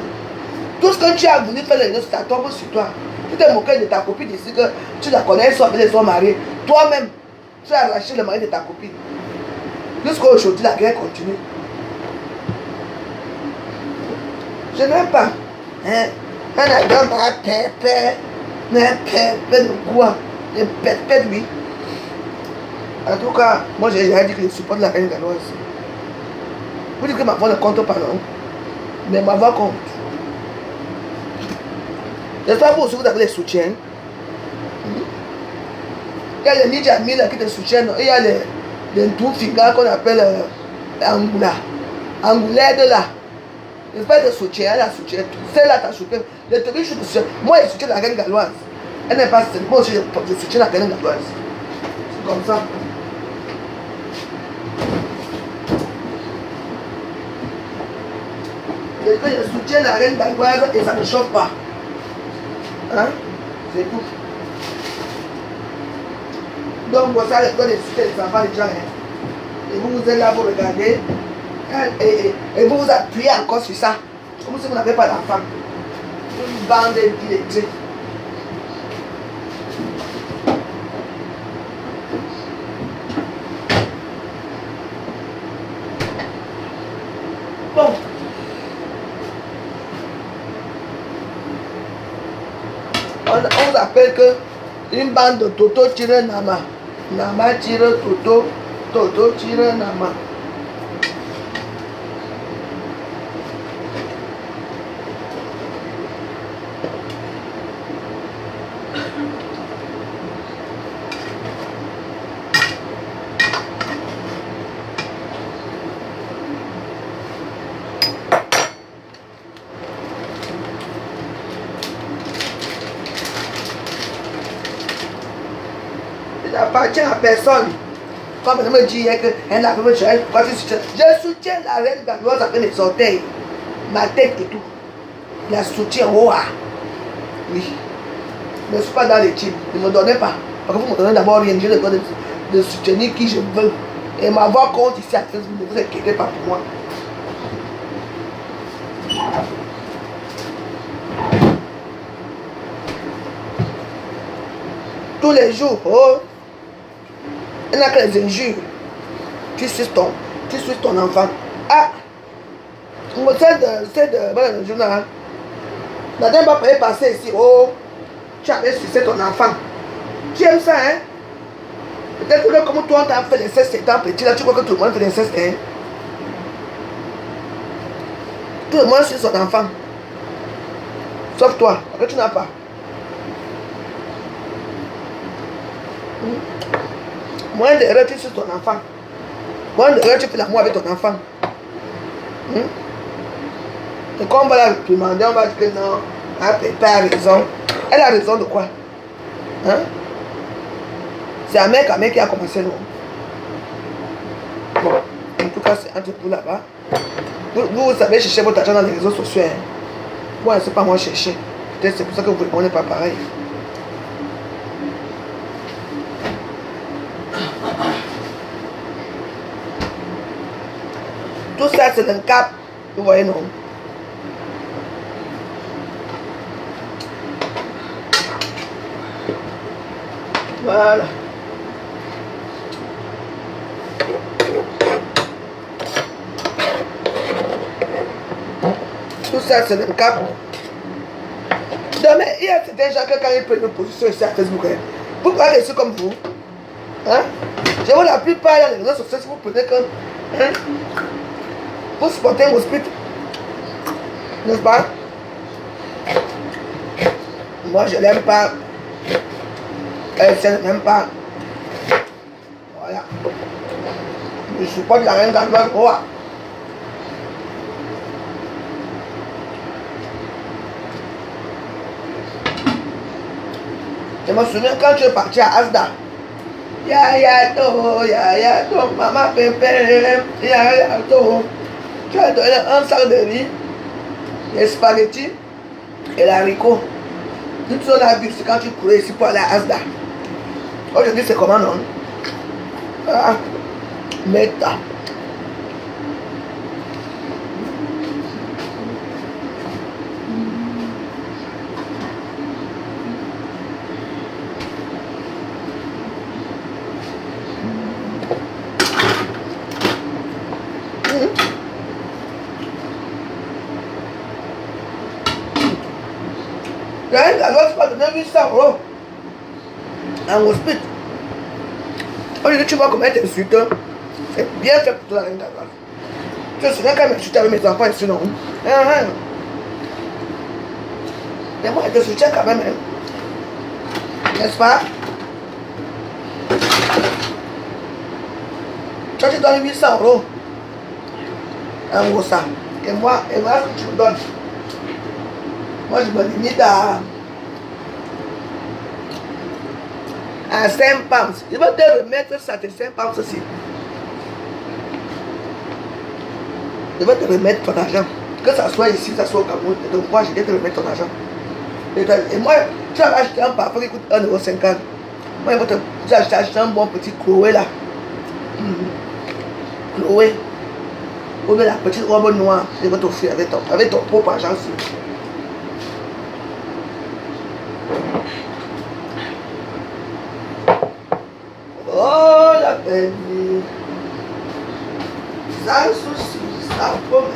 Tout ce que tu as voulu faire, ça tombe sur toi. Tu t'es moqué de ta copine ici que tu la connais, ils sont mariés. Toi-même, tu as arraché le mari de ta copine. Jusqu'à aujourd'hui, la guerre continue. Je n'aime pas. Hein? On a donné ma pépé. De quoi? De pépé, lui. En tout cas, moi j'ai dit que je supporte la reine galloise. Vous dites que ma voix ne compte pas, non? Mais ma voix compte. J'espère que vous aussi vous avez les soutiens. Il y a les Ninja Mila qui te soutiennent. Il y a les Toufiga qu'on appelle Angoula. Angoulaide là. J'espère que soutien, elle a soutien. Celle-là t'a soutien. Les touristes je soutiens. Moi je soutiens la reine galloise. Elle n'est pas celle. Moi aussi je soutiens la reine galloise. C'est comme ça. Je soutiens la reine galloise et ça ne chauffe pas. Hein? C'est tout. Donc, vous savez, les les enfants déjà. Hein? Et vous êtes là pour regarder. Et vous vous appuyez encore sur ça. Comme si vous n'avez pas d'enfant. Une bande d'illettrés. Bon. On vous appelle que une bande de Toto tire Nama. Nama tire Toto. Toto tire Nama. Il n'appartient à personne. Comme elle me dit qu'elle n'a pas de chance, je soutiens la reine galloise avec mes orteils, ma tête et tout. La soutiens, oh ah. Oui. Je ne suis pas dans les teams. Ne me donnez pas. Parce que vous me donnez d'abord rien. Je ne dois de soutenir qui je veux. Et ma voix compte ici à Facebook. Ne vous inquiétez pas pour moi. Tous les jours, oh, il n'y a que les injures. Tu suis ton enfant. Ah, c'est de le journal. La dernière fois, passer ici, oh, tu avais sucé ton enfant. Tu aimes ça, hein? Peut-être que comme toi, on t'a fait l'inceste étant petit, là, tu crois que tout le monde fait l'inceste, hein? Tout le monde suit son enfant. Sauf toi, parce que tu n'as pas. Moins d'erreur, tu suis ton enfant. Moins d'erreur, tu fais l'amour avec ton enfant. Et quand on va la demander, on va dire que non, elle a raison. Elle a raison de quoi? Hein? C'est un mec qui a commencé, non? Bon, en tout cas, c'est entre vous là-bas. Vous savez chercher votre argent dans les réseaux sociaux. Hein? Moi, c'est pas moi chercher. Peut-être c'est pour ça que vous ne répondez pas pareil. Tout ça, c'est un cap. Vous voyez, non? Voilà. Tout ça, c'est un cap. Mais il y a des gens que quand ils prennent une position ici à Facebook, hein, vous croyez que c'est comme vous? Hein? Je vois la plupart dans les réseaux sociaux, si vous prenez comme... Hein? Vous supportez un hospital. N'est-ce pas? Moi, je l'aime pas. Elle ne m'aime pas. Voilà. Je supporte la reine galloise. Oh. Je me souviens quand tu es parti à Asda. Ya to, maman pépé, ya to. Tu as donné un sac de riz, des spaghettis et l'haricot. Tout ce qu'on a vu, c'est quand tu courais ici pour aller à Asda. Aujourd'hui, c'est comment, non? Ah, méta. pas donner 800 € en hospice. On dit que tu vas commettre un suite. C'est bien fait pour toi la reine d'Agrâce. Je suis quand même insulté avec mes enfants ici, non? Mais moi, je te soutiens quand même. N'est-ce pas? Toi, tu donnes 800 € en gros ça. Et moi, ce que tu me donnes, moi, je me limite à 5 pounds. Je vais te remettre ça, tes 5 pounds aussi. Je vais te remettre ton argent. Que ça soit ici, que ça soit au Cameroun. Donc moi, je vais te remettre ton argent. Et moi, tu vas acheter un parfum qui coûte 1,50 €. Moi, je vais acheter un bon petit Chloé là. Chloé. Ou bien la petite robe noire. Je vais t'offrir avec ton propre argent. Oh la belle vie. Sans souci, sans problème.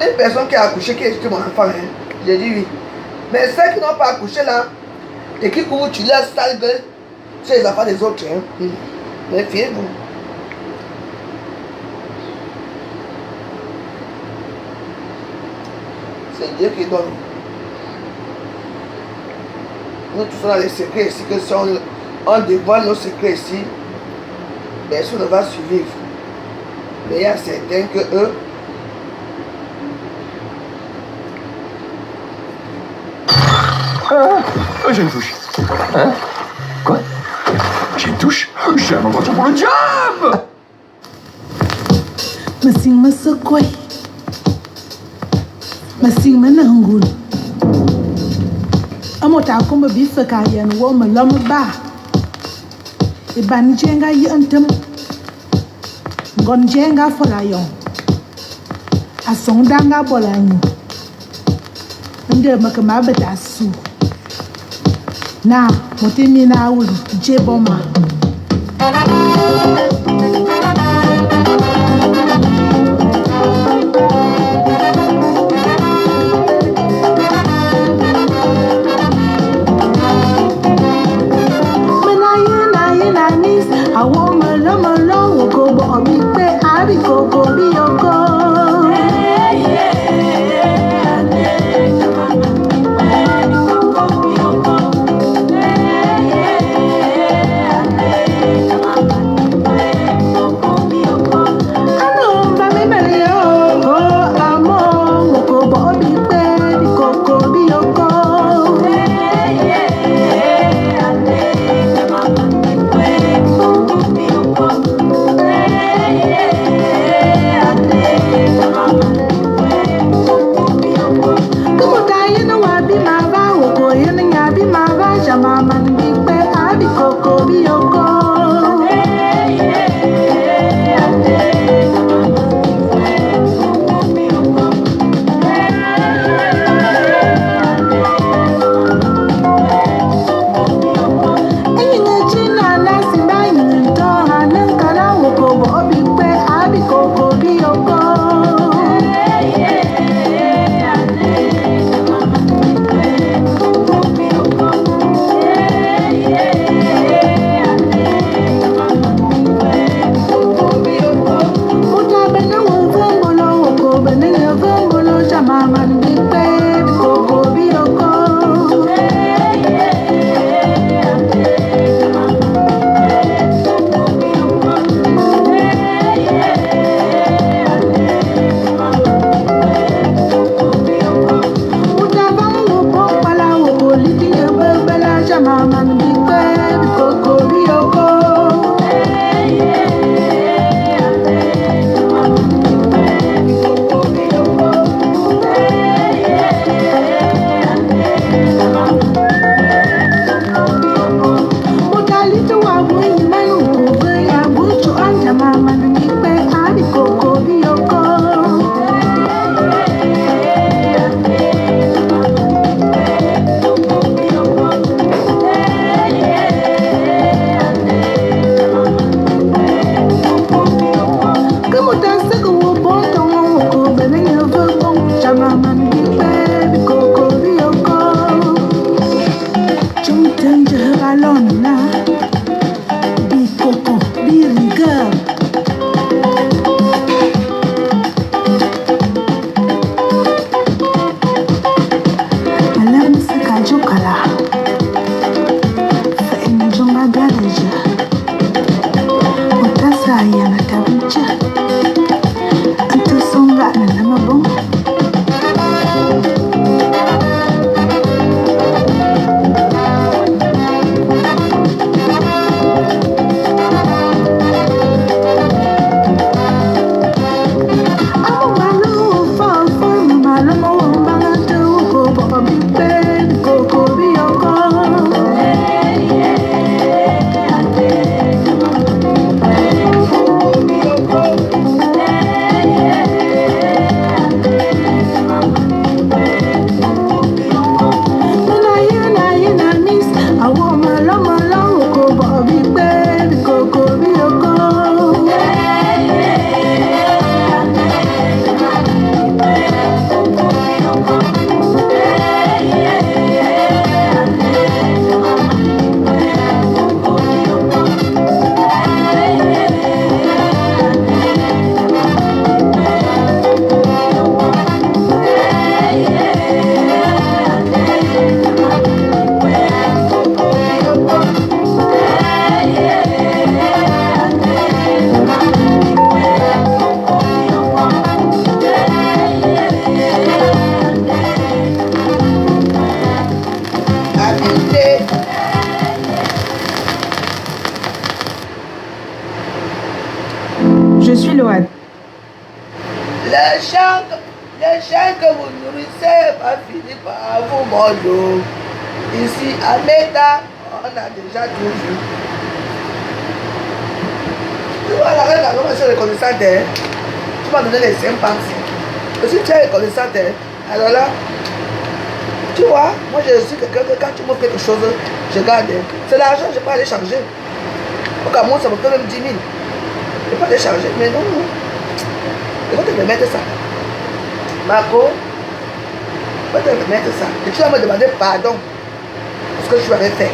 Une personne qui a accouché, qui est mon enfant, hein. J'ai dit oui. Mais celles qui n'ont pas accouché là, et qui couvrent tu la sale gueule, c'est les enfants des autres. Hein. Mais fiez-vous. C'est Dieu qui donne. Nous tous on a les secrets ici, que si on dévoile nos secrets ici, personne ne va survivre. Mais il y a certains que eux, j'ai une touche. Hein? Quoi? J'ai une touche? J'ai un endroit pour le diable! Masing masakoi. Masing manangul. Amota komba bifa kayan wo malam ba. Iban jenga yantem. Gon jenga folayon. Asondanga bolanyu. Nde makama betasu. Na, motemi na ulu, jeboma. vous nourrissez va finir par vous mordre. Ici, à Meta, on a déjà tout vu. Tu vois, la reine, comment je suis reconnaissante, hein? Tu m'as donné les 5 pensées. Et si tu es reconnaissante, hein? Alors là, tu vois, moi je suis quelqu'un que quand tu m'offres quelque chose, je garde. C'est l'argent, je ne vais pas aller changer. Au Cameroun, ça me fait même 10 000. Je ne vais pas aller changer. Mais non, non. Je vais te remettre ça. Marco, je vais te remettre ça. Et tu vas me demander pardon pour ce que tu avais fait.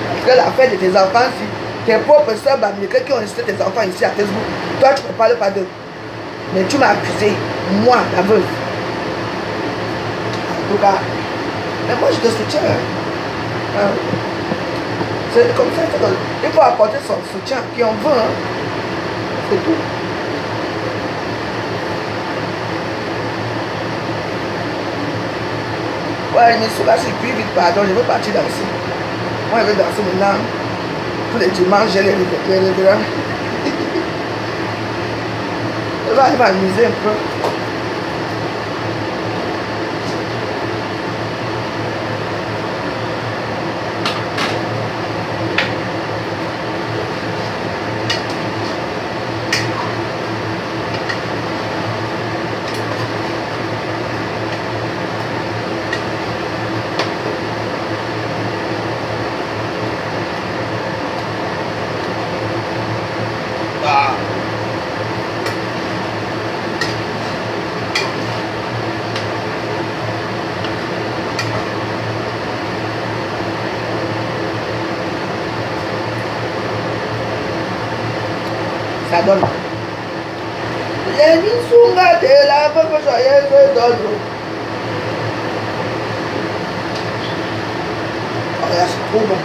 Parce que l'affaire de tes enfants, si tes propres soeurs américaines qui ont insisté tes enfants ici à Facebook, toi tu ne parles pas d'eux. Mais tu m'as accusé, moi, la veuve. En tout cas, mais moi je te soutiens. Hein. C'est comme ça, il faut apporter son soutien, qui en veut. Hein. C'est tout. Ouais, mais là, c'est plus vite, pardon, je veux partir danser. Moi, je vais danser maintenant. Tous les dimanches, j'ai les révérends. Je vais aller m'amuser un peu. Ça donne. Les Nisunga de la veuve joyeuse donne. Oh là, c'est trop bon.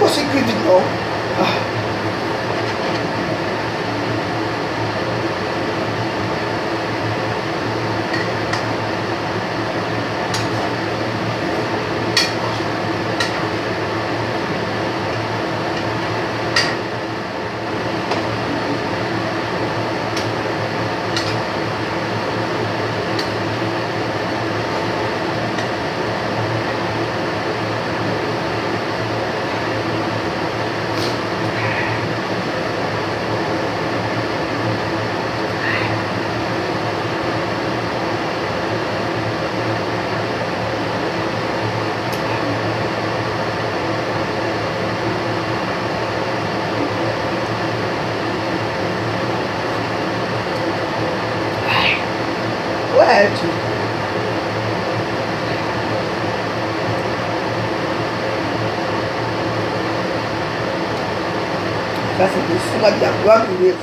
Você acreditou? Ça, c'est de cima de agora mesmo.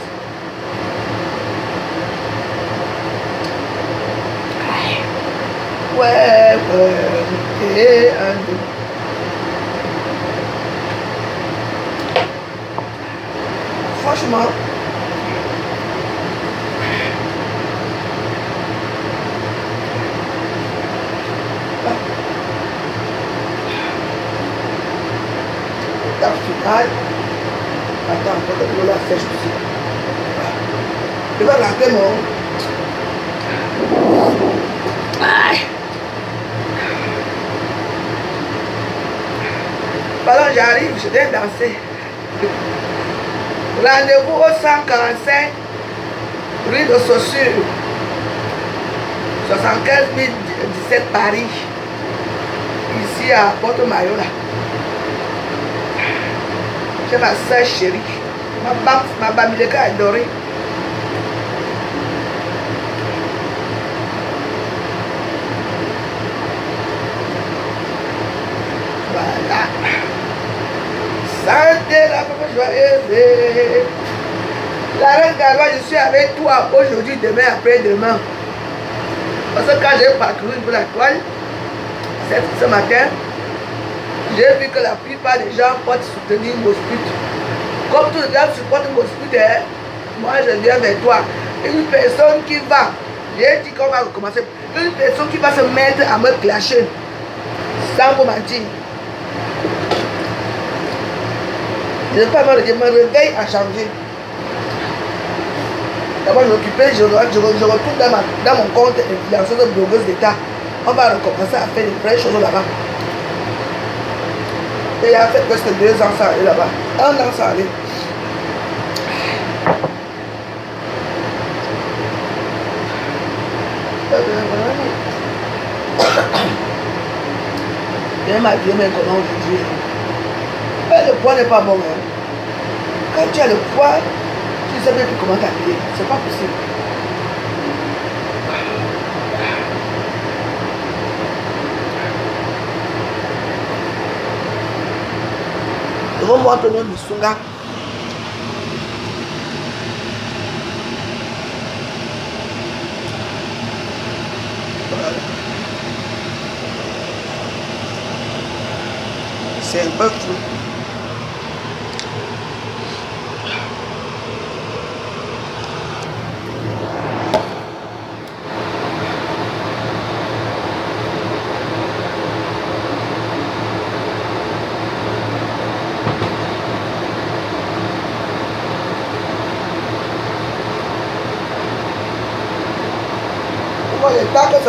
Ouais, et un, deux. Franchement, dans le final, attends, on va la sèche aussi. Je vais rentrer mon... Pardon, j'arrive, je viens danser. Rendez-vous au 145 Rue de Saussure. 75 017 Paris. Ici à Porte-Maillot là. J'ai ma soeur chérie. Ma Bamileka adorée. Voilà. Santé la papa joyeuse. La reine Galois, je suis avec toi aujourd'hui, demain, après-demain. Parce que quand j'ai parcouru pour la toile, ce matin, j'ai vu que la plupart des gens portent soutenir Moscute. Comme tous les gens supportent Moscute, moi je viens vers toi. Une personne qui va, j'ai dit qu'on va recommencer, une personne qui va se mettre à me clasher, sans vous mentir. Je ne sais pas, je me réveille à changer. D'abord, je retourne dans mon compte d'influenceuse de blogueuse d'État. On va recommencer à faire des vraies choses là-bas. Et il a fait presque 2 ans sans aller là-bas. 1 an sans aller. Bien ma vie, mais comment aujourd'hui. Le poids n'est pas bon. Hein. Quand tu as le poids, tu ne sais même plus comment t'habiller. C'est pas possible. Remonte le nom du Sunga. C'est un peu flou.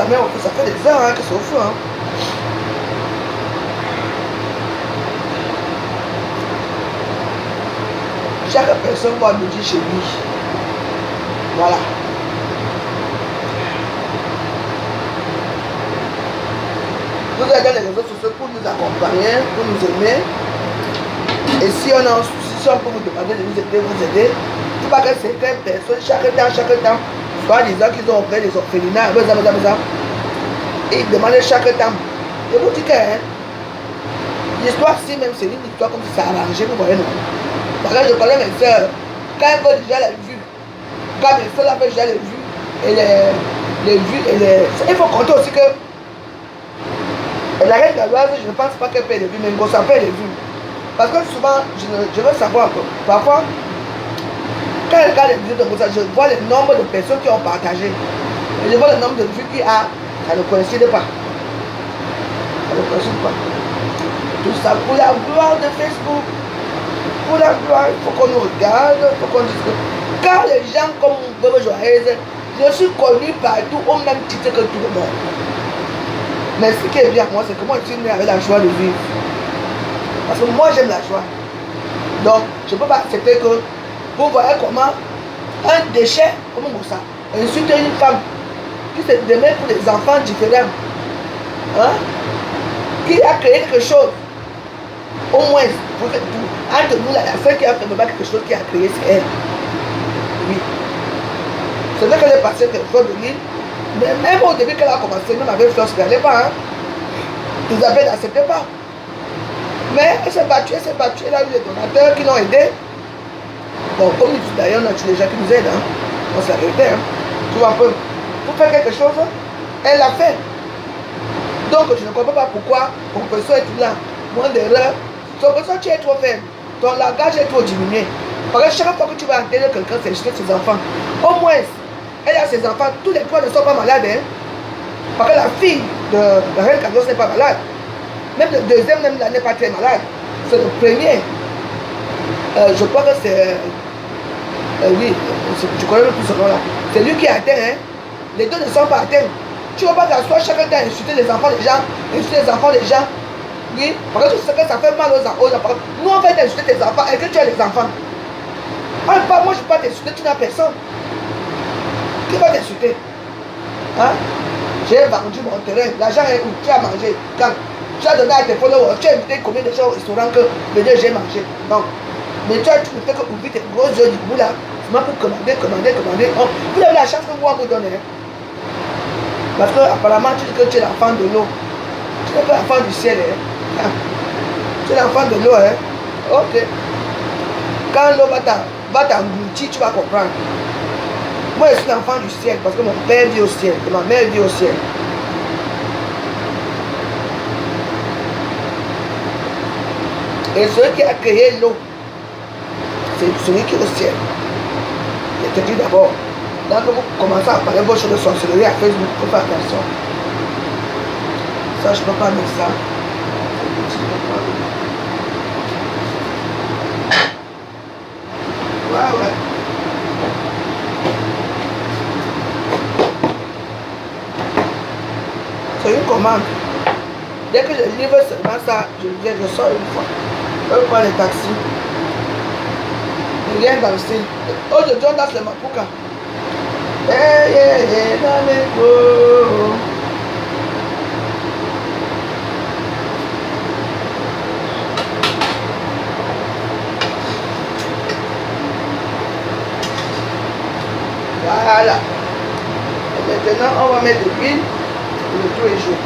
Que ça fait des heures hein, que c'est au feu. Hein. Chaque personne va nous dire chez lui. Voilà. Vous avez les réseaux sociaux pour nous accompagner, pour nous aimer. Et si on a un souci, si on peut vous demander de nous aider, vous aider. Il ne faut pas que certaines personnes, chaque temps, soit disant qu'ils ont fait des orphelinats, et ils demandent chaque temps. Et vous dites que hein, l'histoire, si même c'est une histoire comme si ça a arrangé, vous voyez, non. Parce que je connais mes soeurs, quand elles veulent déjà les vues, quand mes soeurs avaient déjà les vues, et les vues, et les... Il faut compter aussi que la reine Galoise, je ne pense pas qu'elle paie les vues, mais Ngossa paie les vues. Parce que souvent, je veux savoir que parfois, quand je regarde les vidéos de Ngossa, je vois le nombre de personnes qui ont partagé. Et je vois le nombre de vues qu'il y a. Ça ne coïncide pas. Ça ne coïncide pas. Tout ça pour la gloire de Facebook. Pour la gloire, il faut qu'on nous regarde, il faut qu'on dise que quand les gens comme Bébé Joyeuse, je suis connu partout au même titre que tout le monde. Mais ce qui est bien moi, c'est que moi je suis né avec la joie de vivre. Parce que moi j'aime la joie. Donc je ne peux pas accepter que vous voyez comment un déchet, comment ça, insulte une femme qui se démet pour des enfants différents. Hein? Qui a créé quelque chose. Au moins, entre nous, la seule qui a fait quelque chose qui a créé, c'est elle. Oui. C'est vrai qu'elle est passée quelque chose de l'île. Mais même au début qu'elle a commencé, même avec Flosque, elle n'allait pas. Hein? Isabelle n'acceptait pas. Mais elle s'est battue, elle a eu des donateurs qui l'ont aidé. Bon, comme nous d'ailleurs, on a tué les gens qui nous aident. Hein? On s'est arrêté. Hein? Tu vois un peu. Pour faire quelque chose, elle l'a fait. Donc je ne comprends pas pourquoi ton pression est là. Moins d'erreur. Ton pression, tu es trop faible. Ton langage est trop diminué. Parce que chaque fois que tu vas enterrer quelqu'un, c'est jeter ses enfants. Au moins, elle a ses enfants. Tous les trois ne sont pas malades. Hein? Parce que la fille de la reine Carlos n'est pas malade. Même le deuxième, même là, n'est pas très malade. C'est le premier. Je crois que c'est... oui, je connais le plus ce nom là. C'est lui qui est atteint. Hein? Les deux ne sont pas atteints. Tu ne vas pas t'asseoir chaque temps à insulter les enfants des gens. Insulter les enfants des gens. Oui, parce que tu sais que ça fait mal aux enfants. Nous, on va t'insulter tes enfants et que tu as les enfants. Moi, je ne peux pas t'insulter, tu n'as personne. Qui va t'insulter? Hein? J'ai vendu mon terrain, l'argent est où? Tu as mangé quand? Tu as donné à tes followers, tu as invité combien de gens au restaurant que le Dieu j'ai mangé? Non. Mais tu ne fais que ouvrir tes gros yeux du bout là, seulement pour commander. Oh, vous avez la chance que moi vous donnez. Parce que apparemment tu dis que tu es l'enfant de l'eau. Tu n'es pas l'enfant du ciel. Hein? Tu es l'enfant de l'eau. Hein? Ok. Quand l'eau va t'engloutir, tu vas comprendre. Moi je suis l'enfant du ciel parce que mon père vit au ciel et ma mère vit au ciel. Et celui qui a créé l'eau, c'est celui qui est au ciel. Je te dis d'abord, quand vous commencez à parler de vos choses de sorcellerie à Facebook, il faut faire attention. Ça, je ne peux pas mettre ça. Ouais. C'est une commande. Dès que je livre seulement ça, je sors une fois. Je prends les taxis. Je viens dans le style. Aujourd'hui, on danse le Mapuka. Voilà. Et maintenant, on va mettre de l'huile pour le tout est chaud.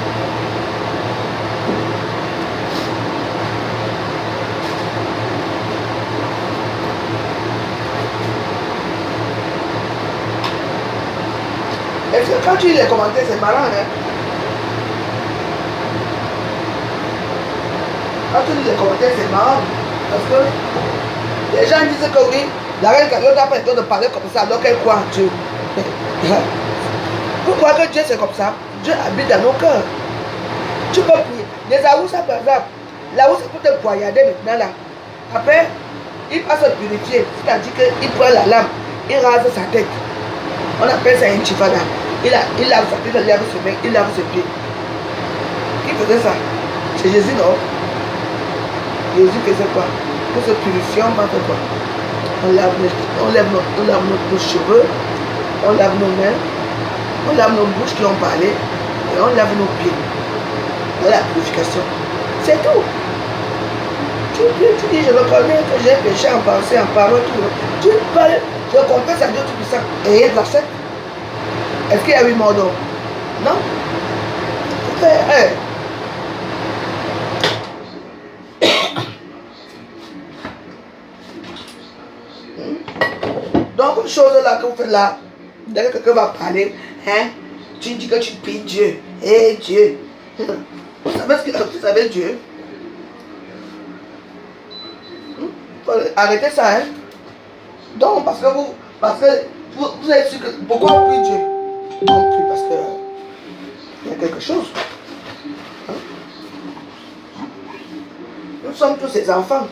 Est-ce que quand tu lis les commentaires, c'est marrant, hein? Quand tu lis les commentaires, c'est marrant. Parce que les gens disent que oui, la reine Carlotte n'a pas le temps de parler comme ça, alors qu'elle croit en Dieu. Vous croyez que Dieu c'est comme ça? Dieu habite dans nos cœurs. Tu peux prier. Les Aoussa, par exemple, là où c'est pour te poignarder maintenant, là. Après, il va se purifier. C'est-à-dire qu'il prend la lame, il rase sa tête. On appelle ça un chifada. Il lave sa tête, il lave ses mains, il lave ses pieds. Qui faisait ça? C'est Jésus, non? Jésus faisait quoi? Pour se purifier, on va faire quoi? On lave nos cheveux, on lave nos mains, on lave nos bouches qui ont parlé, et on lave nos pieds. Voilà la purification. C'est tout. Tu dis, je reconnais que j'ai péché en pensée, en parole, tout. Tu parles, je confesse à Dieu Tout-Puissant. Et il l'accepte. Est-ce qu'il y a 8 morts d'homme? Non. Donc, une chose là que vous faites là, dès que quelqu'un va parler, hein, tu dis que tu pries Dieu. Eh Dieu. Vous savez ce que vous savez Dieu? Arrêtez ça, hein. Donc, parce que vous êtes sûr que pourquoi on prie Dieu? On prie parce que il y a quelque chose. Hein? Nous sommes tous ses enfants.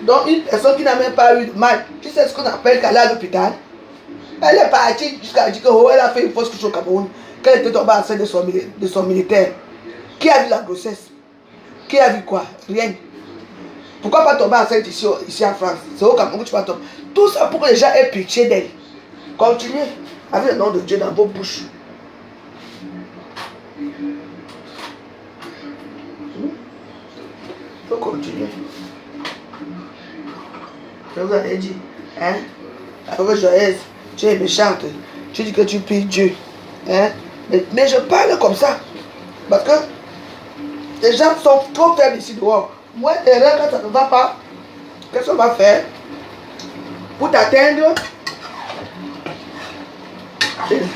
Donc, une personne qui n'a même pas eu de mal, tu sais ce qu'on appelle qu'elle est à l'hôpital? Elle est partie jusqu'à dire qu'elle a fait une fausse couche au Cameroun, qu'elle était tombée enceinte de son militaire. Qui a vu la grossesse? Qui a vu quoi? Rien. Pourquoi pas tomber enceinte ici en France? C'est au Cameroun que tu vas tomber. Tout ça pour que les gens aient pitié d'elle. Continuez avec le nom de Dieu dans vos bouches. Il faut continuer. Je vous avais dit, hein? Avec joyeuse, tu es méchante. Tu dis que tu pries Dieu. Hein? Mais je parle comme ça. Parce que les gens sont trop faibles ici dehors. Moi, erreur, quand ça ne va pas, qu'est-ce qu'on va faire? Pour t'atteindre,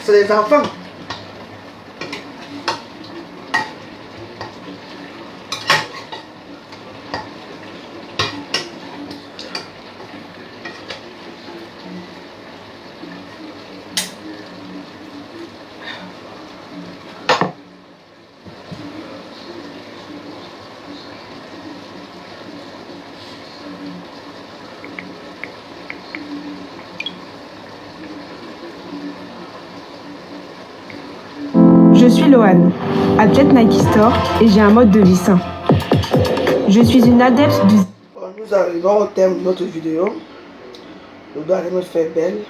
c'est les enfants. Je suis Loane, athlète Nike Store et j'ai un mode de vie sain. Je suis une adepte Nous arrivons au terme de notre vidéo. Je dois aller me faire belle.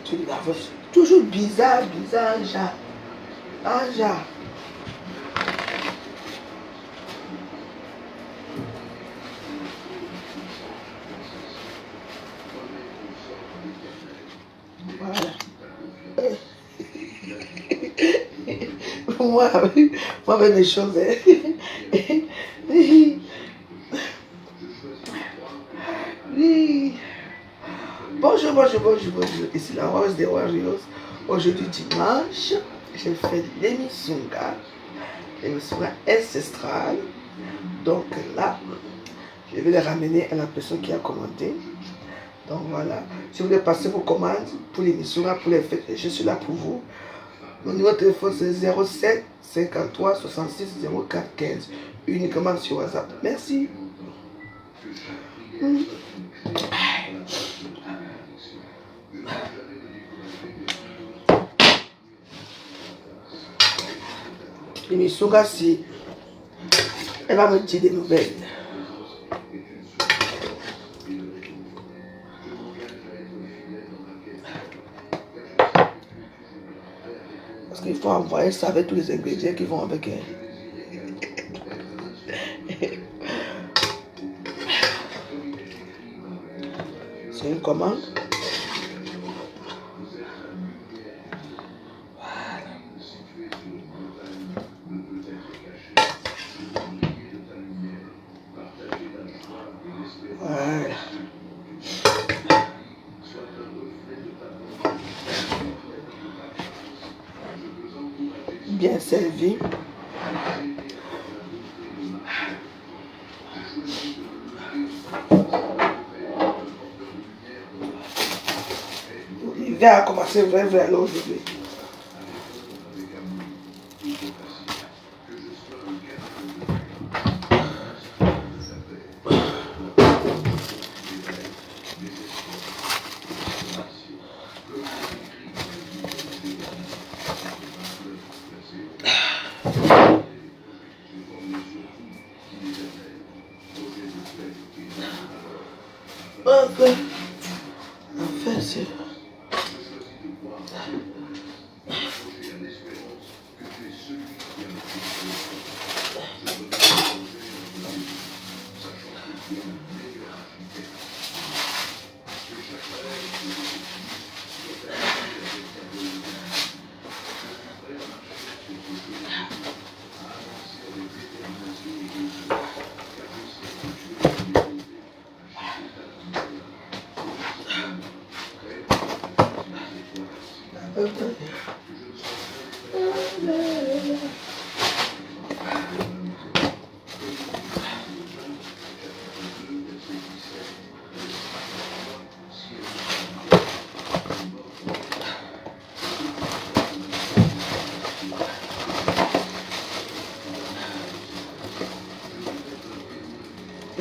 tu l'avances. Toujours bizarre, Anja. Anja. Voilà. moi avec les choses. Bonjour. Ici la Rose des Warriors. Aujourd'hui dimanche, j'ai fait l'émission ancestrale. Donc là, je vais les ramener à la personne qui a commandé. Donc voilà, si vous voulez passer vos commandes pour l'émission, pour les fêtes, je suis là pour vous. Mon numéro de téléphone c'est 07 53 66 04 15, uniquement sur WhatsApp. Merci. L'émission si elle va me dire des nouvelles. Parce qu'il faut envoyer ça avec tous les ingrédients qui vont avec elle. C'est une commande. Voilà. Bien servi. L'hiver a commencé vrai alors aujourd'hui. Enfin, c'est...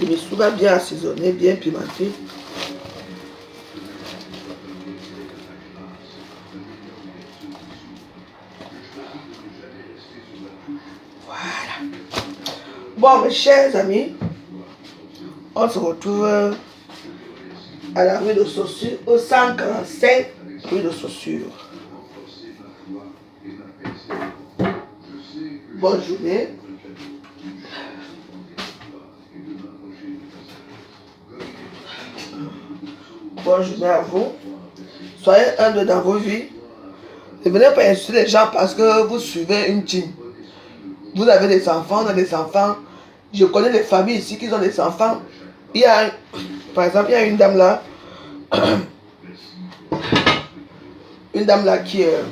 Le miso va bien assaisonné, bien pimenté. Voilà. Bon, mes chers amis, on se retrouve à la rue de Saussure, au 145 rue de Saussure. Bonne journée. Bonne journée à vous. Soyez humbles dans vos vies. Ne venez pas insulter les gens parce que vous suivez une team. Vous avez des enfants, on a des enfants. Je connais des familles ici qui ont des enfants. Il y a, par exemple, il y a une dame là. Une dame là qui est...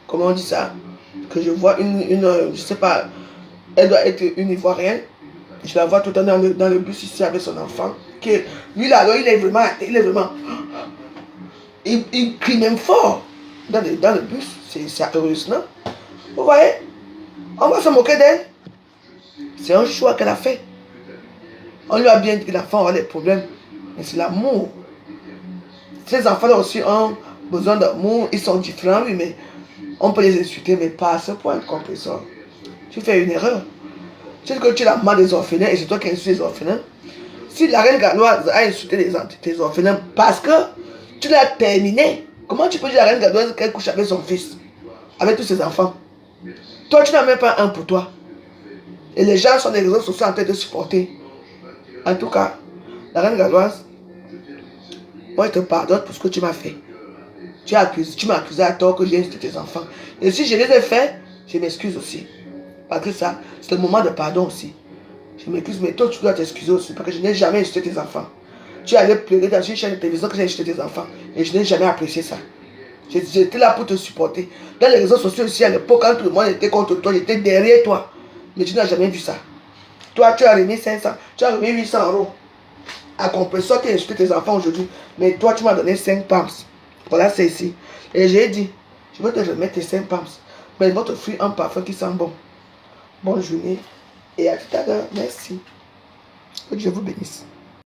comment on dit ça? Que je vois je sais pas, elle doit être une Ivoirienne. Je la vois tout le temps dans le bus ici avec son enfant. Lui là, alors, il est vraiment, il crie même fort dans le bus. C'est heureuse, non? Vous voyez? On va se moquer d'elle. C'est un choix qu'elle a fait. On lui a bien dit que l'enfant aura des problèmes. Mais c'est l'amour. Ces enfants-là aussi ont besoin d'amour. Ils sont différents, oui, mais on peut les insulter, mais pas à ce point, compresseur. Tu fais une erreur. Tu dis que tu es la main des orphelins et c'est toi qui insultes les orphelins. Si la reine galloise a insulté tes orphelins parce que Tu l'as terminé. Comment tu peux dire à la reine Gadoise qu'elle couche avec son fils, avec tous ses enfants? Toi, tu n'as même pas un pour toi. Et les gens sont des réseaux sociaux en train de supporter. En tout cas, la reine Gadoise, moi je te pardonne pour ce que tu m'as fait. Tu m'as accusé à tort que j'ai insulté tes enfants. Et si je les ai faits, je m'excuse aussi. Parce que ça, c'est le moment de pardon aussi. Je m'excuse, mais toi tu dois t'excuser aussi. Parce que je n'ai jamais insulté tes enfants. Tu allais pleurer dans une chaîne de télévision que j'ai insulté tes enfants. Et je n'ai jamais apprécié ça. J'étais là pour te supporter. Dans les réseaux sociaux aussi, à l'époque, quand tout le monde était contre toi, j'étais derrière toi. Mais tu n'as jamais vu ça. Toi, tu as remis 500, tu as remis 800 euros. À compenser qui a insulté tes enfants aujourd'hui. Mais toi, tu m'as donné 5 pounds. Voilà, c'est ici. Et j'ai dit, je vais te remettre tes 5 pounds. Mais je vais t'offrir un parfum qui sent bon. Bonne journée. Et à tout à l'heure. Merci. Que Dieu vous bénisse.